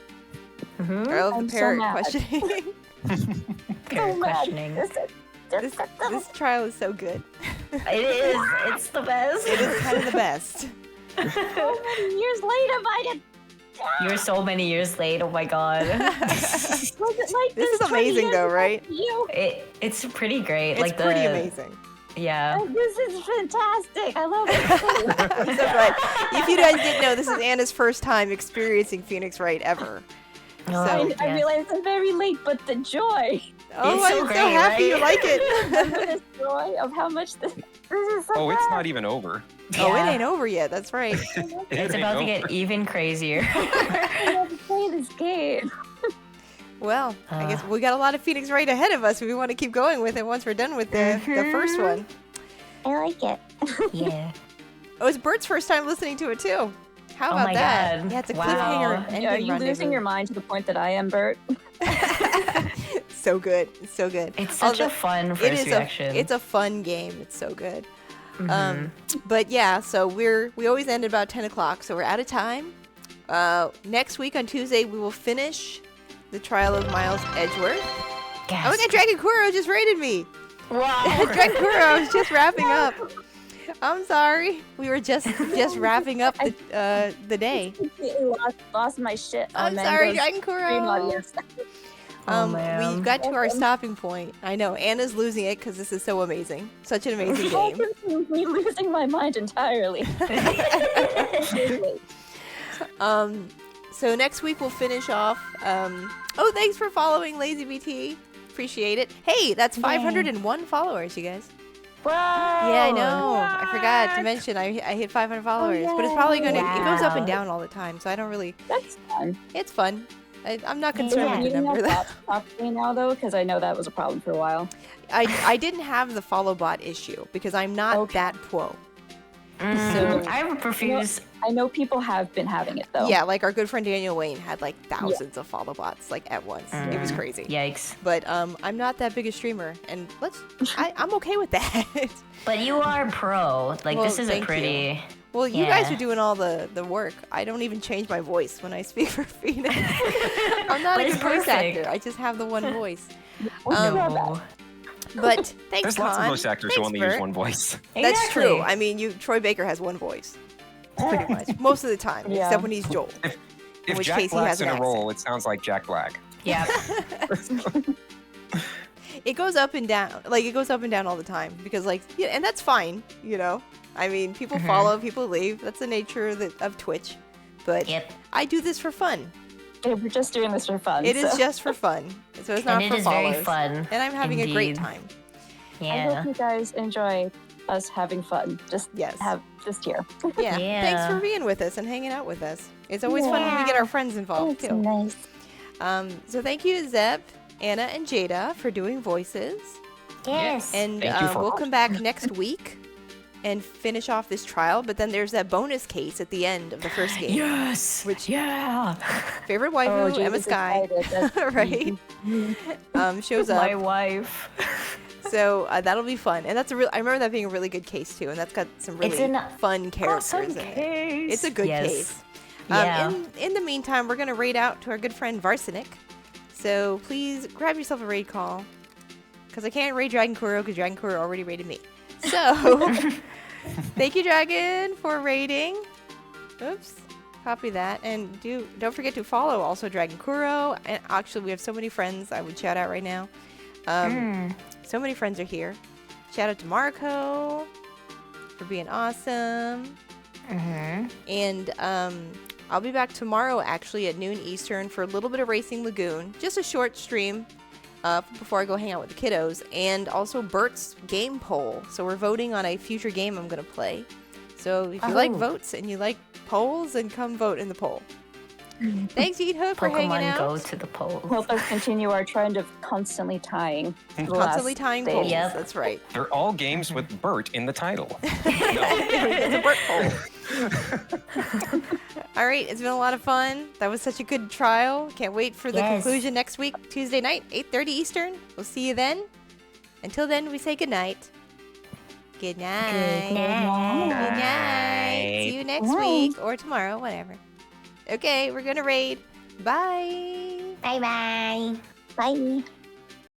Mhm. I love I'm the so parrot mad. questioning. Parrot questioning. this trial is so good. It is. It's the best. It is kind of the best. So many years later, Biden. You're so many years late. Oh my god. Was it like This is 20 amazing years though, ago right? for You? It's pretty great. It's like pretty amazing. Yeah. This is fantastic. I love it. I'm so glad. If you guys didn't know, this is Anna's first time experiencing Phoenix Wright ever. Oh, So- I yeah. realize I'm very late, but the joy. Oh, It's so I'm great, so happy you right? like it. The joy of how much this is so Oh, it's bad. not even over. Oh, it Yeah. ain't over yet. That's right. It's It ain't about to over. get even crazier. I love to play this game. Well, I guess we got a lot of Phoenix Wright ahead of us. We want to keep going with it once we're done with the first one. I like it. Yeah. Oh, it's Bert's first time listening to it too. How Oh about my that? God. Yeah, it's a Wow. cliffhanger ending Are you losing rendezvous. your mind to the point that I am, Bert? So good. It's so good. It's such a Although- fun It first is reaction. it's a fun game. It's so good. Mhm. But yeah, so we always end at about 10 o'clock, so we're out of time. Next week on Tuesday, we will finish the trial of Miles Edgeworth. Oh my god, Dragon Kuro just raided me! Wow. Dragon Kuro was just wrapping up. I'm sorry. We were just wrapping up the day. Completely lost my shit. I'm on sorry, Mango's Dragon stream Kuro. audience. Oh, We man. got to our stopping point. I know, Anna's losing it because this is so amazing. Such an amazing I game. can see me losing my mind entirely. So next week we'll finish off. Oh, thanks for following Lazy BT. Appreciate it. Hey, that's 501 followers, you guys. Whoa! Yeah, I know. I forgot to mention I hit 500 followers, but it's probably going to. It goes up and Wow. down all the time, so I don't really. That's fun. It's fun. I'm not concerned Yeah. with You the don't number. have Though. that properly now, though, because I know that was a problem for a while. I didn't have the follow bot issue because I'm not Okay. that pro. I refuse. I know people have been having it, though. Yeah, like our good friend Daniel Wayne had like thousands of follow bots like at once. It was crazy. Yikes. But I'm not that big a streamer, and I'm okay with that. But you are pro. Like, Well, this is a thank pretty. Well, you guys Yeah. are doing all the work. I don't even change my voice when I speak for Phoenix. I'm not But a it's good voice perfect. actor. I just have the one voice. No. But thanks, There's lots of Con. voice actors who Thanks, only Bert. use one voice. That's true. Exactly. I mean, Troy Baker has one voice, pretty much most of the time, Yeah. except when he's Joel. If which Jack case he Black's has in an a role, it sounds like Jack Black. Yeah. It goes up and down. Like it goes up and down all the time because, like, yeah, and that's fine. You know, I mean, people follow, people leave. That's the nature of Twitch. But Yep. I do this for fun. We're just doing this for fun. It is so. just for fun. So it's not And it for is follows. very fun. And I'm having a great Indeed. time. I Yeah. hope you guys enjoy us having fun. Just Yes. have just here. Yeah. Yeah. Thanks for being with us and hanging out with us. It's always fun when we get our friends involved too. nice. So thank you, Zeb, Anna, and Jada for doing voices. Yes. And Thank you for we'll come back next week and finish off this trial. But then there's that bonus case at the end of the first game. Yes. Which- yeah. Favorite waifu, Jesus, Emma Sky, excited. That's- right? Shows My up. wife. So that'll be fun. And that's I remember that being a really good case too. And that's got some really an fun characters Awesome in it. case. It's a good Yes. case. Yeah. In the meantime, we're going to raid out to our good friend Varsinic. So please grab yourself a raid call. Because I can't raid Dragon Kuro because Dragon Kuro already raided me. So, thank you, Dragon, for raiding. Oops. Copy that. And don't forget to follow also Dragon Kuro. And actually, we have so many friends I would shout out right now. So many friends are here. Shout out to Marco for being awesome. And I'll be back tomorrow actually at noon Eastern for a little bit of Racing Lagoon. Just a short stream before I go hang out with the kiddos. And also Bert's game poll. So we're voting on a future game I'm going to play. So if you like votes and you like polls, then come vote in the poll. Thanks, Eat Hook, for hanging Pokemon out. go to the polls. Help us continue our trend of constantly tying. the Constantly last tying stage. polls. Yep. That's right. They're all games with Bert in the title. It's a Bert poll. All right, it's been a lot of fun. That was such a good trial. Can't wait for the Yes. conclusion next week, Tuesday night, 8:30 Eastern. We'll see you then. Until then, we say good night. Good night. Good night. Good night. See you next week or tomorrow, whatever. Okay, we're gonna raid. Bye. Bye bye. Bye.